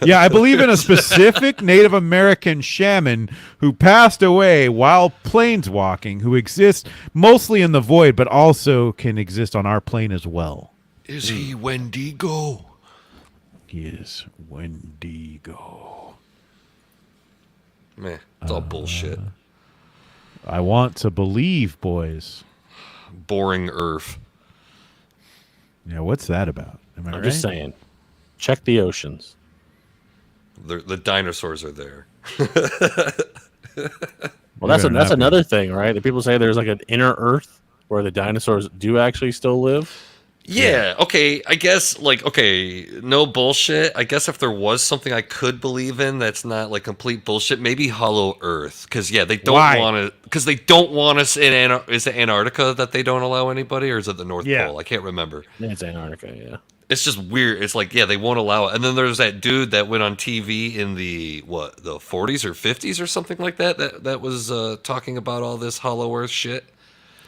Yeah, I believe in a specific Native American shaman who passed away while planeswalking, who exists mostly in the void, but also can exist on our plane as well. Is he Wendigo? He is Wendigo. Meh, it's all bullshit. I want to believe, boys. Boring Earth. Yeah, what's that about? Am I I'm right? just saying. Check the oceans. The dinosaurs are there. Well, that's Fair enough, another thing, right? That people say there's like an inner Earth where the dinosaurs do actually still live. Yeah, okay, I guess, like, okay, no bullshit. I guess if there was something I could believe in that's not, like, complete bullshit, maybe Hollow Earth. Because, yeah, they don't Why? want to... Because they don't want us in... Is it Antarctica that they don't allow anybody, or is it the North Yeah. Pole? I can't remember. Yeah, it's Antarctica, yeah. It's just weird. It's like, they won't allow it. And then there's that dude that went on TV in the 40s or 50s or something like that was talking about all this Hollow Earth shit.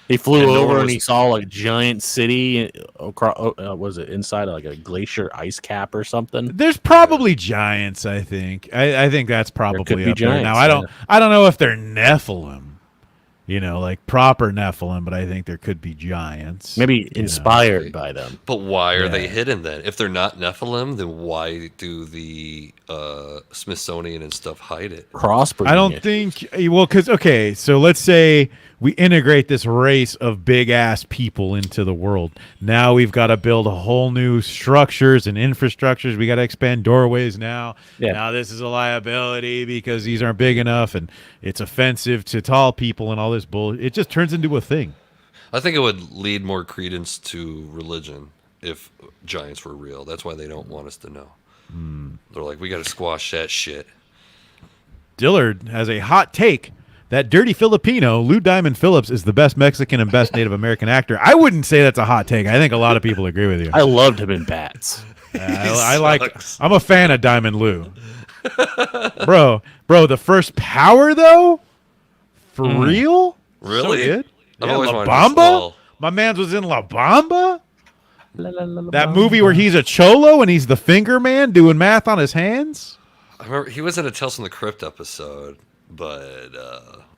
He flew over and he saw like a giant city. Was it inside like a glacier ice cap or something? There's probably giants. I think. I think that's probably up there. Now I don't know if they're Nephilim, like proper Nephilim, but I think there could be giants. Maybe inspired by them. But why are they hidden then? If they're not Nephilim, then why do the Smithsonian and stuff hide it? Crossbreeding. I don't think. Well, because so let's say we integrate this race of big ass people into the world. Now we've got to build a whole new structures and infrastructures. We got to expand doorways now. Yeah. Now this is a liability because these aren't big enough, and it's offensive to tall people and all this bull. It just turns into a thing. I think it would lead more credence to religion if giants were real. That's why they don't want us to know. They're like, we got to squash that shit. Dillard has a hot take. That dirty Filipino, Lou Diamond Phillips, is the best Mexican and best Native American actor. I wouldn't say that's a hot take. I think a lot of people agree with you. I loved him in Bats. I'm a fan of Diamond Lou. Bro, the first Power though? For real? Really? So good? I've Yeah, always La wanted to Bamba? My man's was in La Bamba? That movie where he's a cholo and he's the finger man doing math on his hands? I remember he was in a Tales from the Crypt episode, but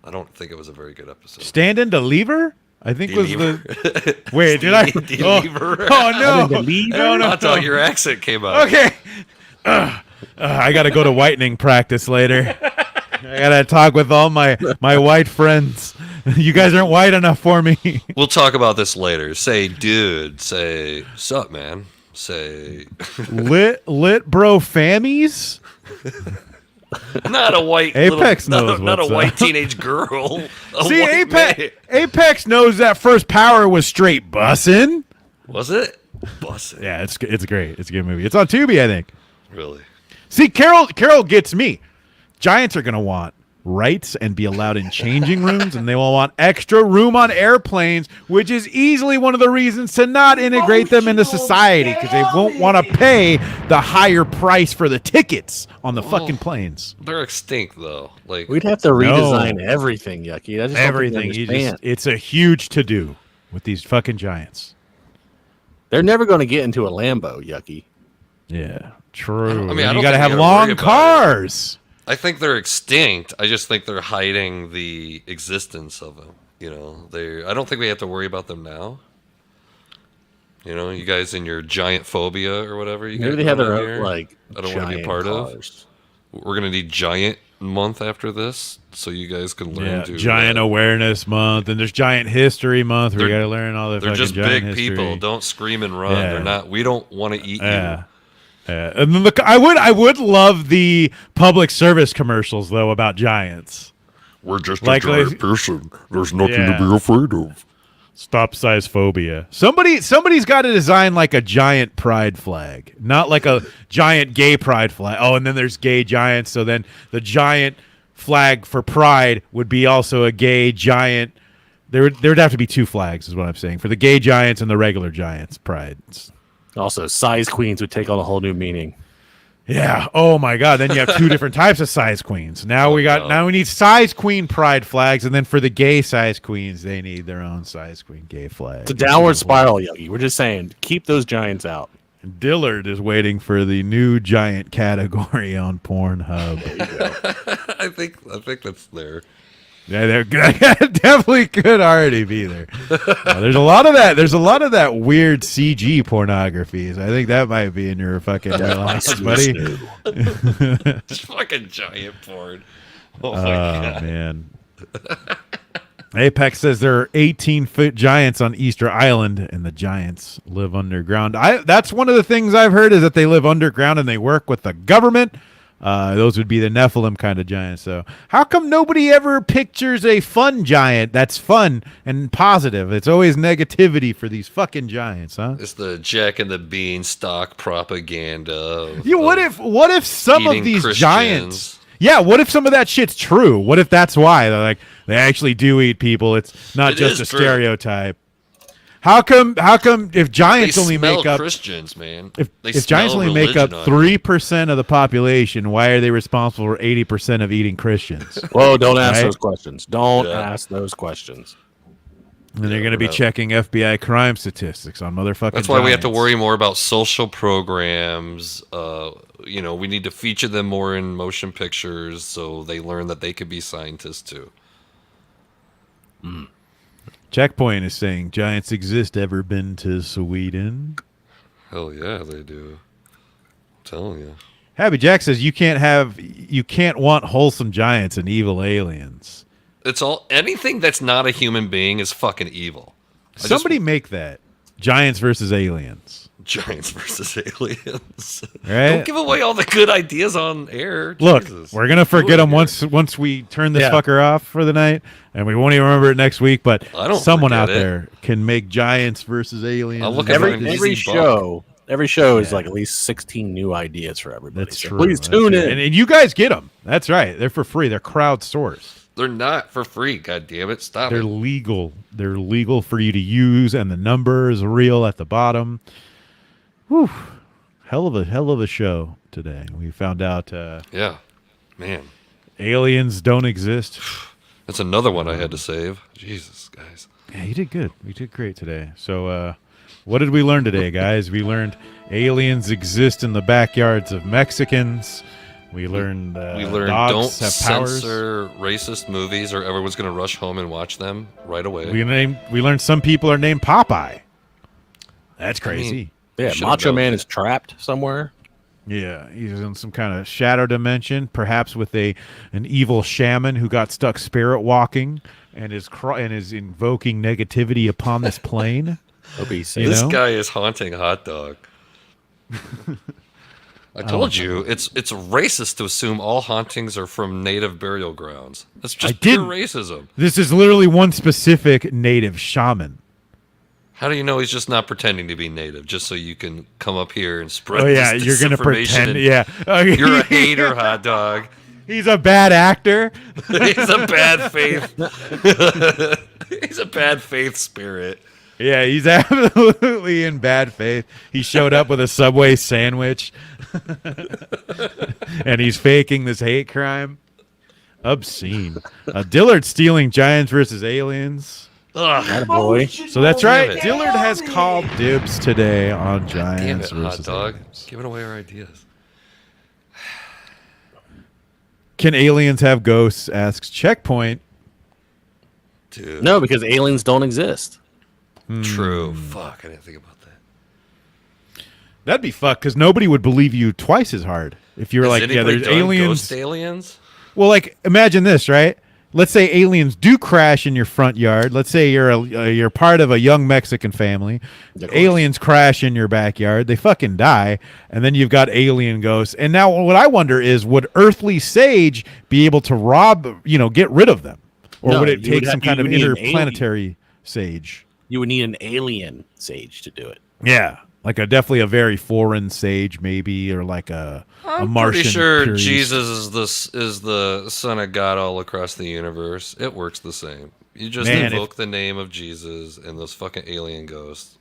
I don't think it was a very good episode. Stand in Deliver? I think was the. Wait, did I? Deliver. Oh no! No. I thought your accent came out. Okay. I got to go to whitening practice later. I got to talk with all my white friends. You guys aren't white enough for me. We'll talk about this later. Say, dude. Say, sup, man. Say, lit bro fammies. Not a white Apex knows not a what's white up. teenage girl. See, Apex knows that first Power was straight bussin'. Was it? Bussin'. Yeah, it's great. It's a good movie. It's on Tubi, I think. Really? See, Carol gets me. Giants are gonna want rights and be allowed in changing rooms, and they will want extra room on airplanes, which is easily one of the reasons to not integrate them into society because they won't want to pay the higher price for the tickets on the fucking planes. They're extinct, though. Like we'd have to redesign everything, Yucky. I just everything. It's a huge to do with these fucking giants. They're never going to get into a Lambo, Yucky. Yeah, true. I mean, you got to have long cars. I think they're extinct. I just think they're hiding the existence of them. I don't think we have to worry about them now. You guys in your giant phobia or whatever. Maybe they have their own, I don't want to be a part of. We're gonna need Giant Month after this, so you guys can learn to Giant Awareness Month, and there's Giant History Month. Where you got to learn all the. They're just giant big history. people. Don't scream and run. Yeah. They're not. We don't want to eat you. And then I would love the public service commercials though about giants. We're just a giant person. There's nothing to be afraid of. Stop size phobia. Somebody's got to design like a giant pride flag, not like a giant gay pride flag. Oh, and then there's gay giants. So then the giant flag for pride would be also a gay giant. There would have to be two flags, is what I'm saying, for the gay giants and the regular giants prides. Also, size queens would take on a whole new meaning. Yeah. Oh my God. Then you have two different types of size queens. Now we need size queen pride flags, and then for the gay size queens, they need their own size queen gay flag. It's a downward spiral, Yogi. We're just saying, keep those giants out. Dillard is waiting for the new giant category on Pornhub. I think that's there. Yeah, they're definitely could already be there. There's a lot of that. There's a lot of that weird CG pornography. I think that might be in your fucking realize, buddy. Just fucking giant porn. Oh my God, man. Apex says there are 18-foot giants on Easter Island, and the giants live underground. That's one of the things I've heard is that they live underground and they work with the government. Those would be the Nephilim kind of giants. So how come nobody ever pictures a fun giant that's fun and positive? It's always negativity for these fucking giants, huh? It's the Jack and the Beanstalk propaganda. What if some of these Christians. giants? Yeah, what if some of that shit's true? What if that's why they actually do eat people? It's not just a stereotype. How come if giants They only smell make up Christians, man. if They giants smell only make up religion on you. 3% of the population, why are they responsible for 80% of eating Christians? Whoa, don't ask Right? those questions. Don't ask those questions. And they're going to be checking FBI crime statistics on motherfucking That's why we have to giants. worry more about social programs. We need to feature them more in motion pictures so they learn that they could be scientists too. Checkpoint is saying giants exist. Ever been to Sweden? Hell yeah, they do. I'm telling you. Happy Jack says you can't want wholesome giants and evil aliens. It's all anything that's not a human being is fucking evil. Somebody make that Giants versus Aliens. Giants versus aliens. Right? Don't give away all the good ideas on air. Look, Jesus. we're gonna forget them once we turn this fucker off for the night, and we won't even remember it next week. But I don't someone forget out it. there can make Giants versus Aliens. I'll look Every show is like at least 16 new ideas for everybody. That's So true. Please That's tune right. in. and you guys get them. That's right. They're for free. They're crowdsourced. They're not for free. God damn it! Stop They're it. legal. They're legal for you to use, and the number is real at the bottom. Whew. Hell of a show today. We found out. Yeah, man. Aliens don't exist. That's another one I had to save. Jesus, guys. Yeah, you did good. We did great today. So, what did we learn today, guys? We learned aliens exist in the backyards of Mexicans. We learned dogs don't have powers. censor racist movies, or everyone's going to rush home and watch them right away. We learned some people are named Popeye. That's crazy. Yeah, Macho Man is trapped somewhere. Yeah, he's in some kind of shadow dimension, perhaps with an evil shaman who got stuck spirit walking and is invoking negativity upon this plane. This guy is haunting Hot Dog. I told you it's racist to assume all hauntings are from native burial grounds. That's just pure racism. This is literally one specific native shaman. How do you know he's just not pretending to be native, just so you can come up here and spread? Oh yeah, this you're gonna disinformation pretend. Yeah, you're a hater, Hot Dog. He's a bad actor. He's a bad faith. He's a bad faith spirit. Yeah, he's absolutely in bad faith. He showed up with a Subway sandwich, and he's faking this hate crime. Obscene. Dillard stealing Giants versus Aliens. Ugh. Boy. So that's right. Damn it. Dillard has called dibs today on Giants Damn it, Hot versus Dog. Aliens. Giving away our ideas. Can aliens have ghosts? Asks Checkpoint. Dude. No, because aliens don't exist. True. Fuck, I didn't think about that. That'd be fucked because nobody would believe you twice as hard if you were Has like, yeah, anybody there's done aliens. Ghost aliens? Well, like imagine this, right? Let's say aliens do crash in your front yard. Let's say you're part of a young Mexican family. Aliens crash in your backyard. They fucking die, and then you've got alien ghosts. And now, what I wonder is, would earthly sage be able to get rid of them, or No, would it you would take some have- kind you of would need an interplanetary sage? You would need an alien sage to do it. Yeah, like definitely a very foreign sage, maybe, or like a Martian. Pretty sure priest. Jesus is the Son of God all across the universe. It works the same. You just Man, invoke the name of Jesus and those fucking alien ghosts.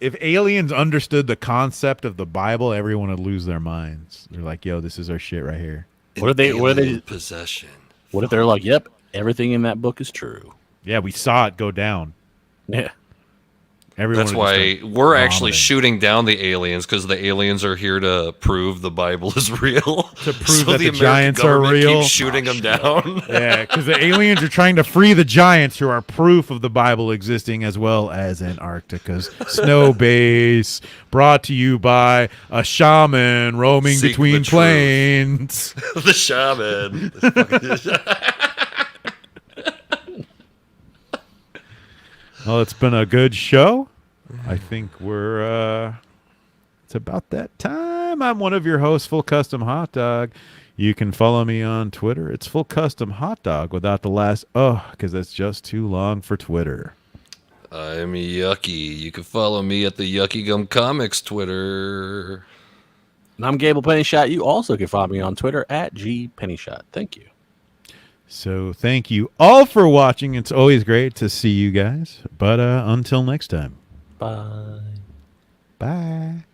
If aliens understood the concept of the Bible, everyone would lose their minds. They're like, "Yo, this is our shit right here." What are they? Possession. What if they're like, "Yep, everything in that book is true." Yeah, we saw it go down. Yeah. Everyone That's would why just start we're actually vomiting. shooting down the aliens, because the aliens are here to prove the Bible is real. To prove so that the American giants are government real. keeps shooting them down. Yeah, because the aliens are trying to free the giants, who are proof of the Bible existing, as well as Antarctica's snow base. Brought to you by a shaman roaming Seek between the truth. planes. The shaman. Well, it's been a good show. I think it's about that time. I'm one of your hosts, Full Custom Hot Dog. You can follow me on Twitter. It's Full Custom Hot Dog without the last because that's just too long for Twitter. I'm Yucky. You can follow me at the Yucky Gum Comics Twitter. And I'm Gable Pennyshot. You also can follow me on Twitter at GPennyshot. Thank you. So thank you all for watching. It's always great to see you guys. But until next time. Bye. Bye.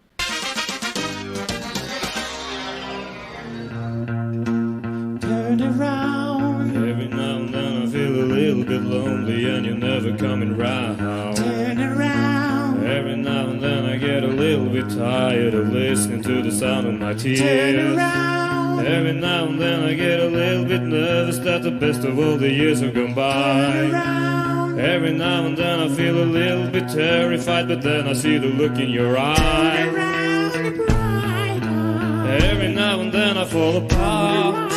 Turn around. Every now and then I feel a little bit lonely and you're never coming round. Turn around. Every now and then I get a little bit tired of listening to the sound of my tears. Turn around. Every now and then I get a little bit nervous that the best of all the years have gone by. Turn around. Every now and then I feel a little bit terrified, but then I see the look in your eye. Turn around, bright eye. Every now and then I fall apart.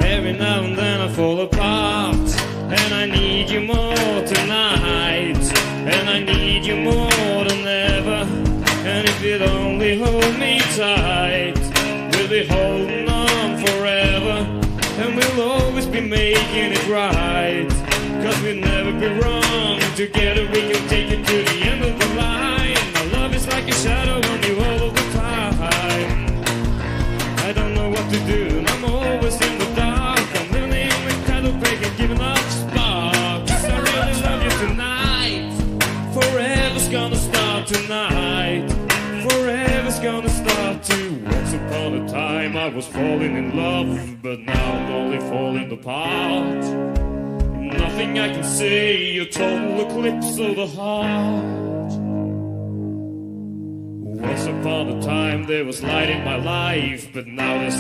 Every now and then I fall apart. And I need you more tonight. And I need you more than ever. And if you'd only hold me tight, we'll be holding on forever. And we'll always be making it right. Cause we'll never be wrong. Together we can take it to the end of the line. My love is like a shadow on you all of the time. I don't know what to do, and I'm always in the dark. I'm living with kind of break and giving up spark. Cause I really love you tonight. Forever's gonna start tonight. Forever's gonna start to. Once upon a time I was falling in love, but now I'm only falling apart. Nothing I can say, a total eclipse of the heart. Once upon a time there was light in my life, but now there's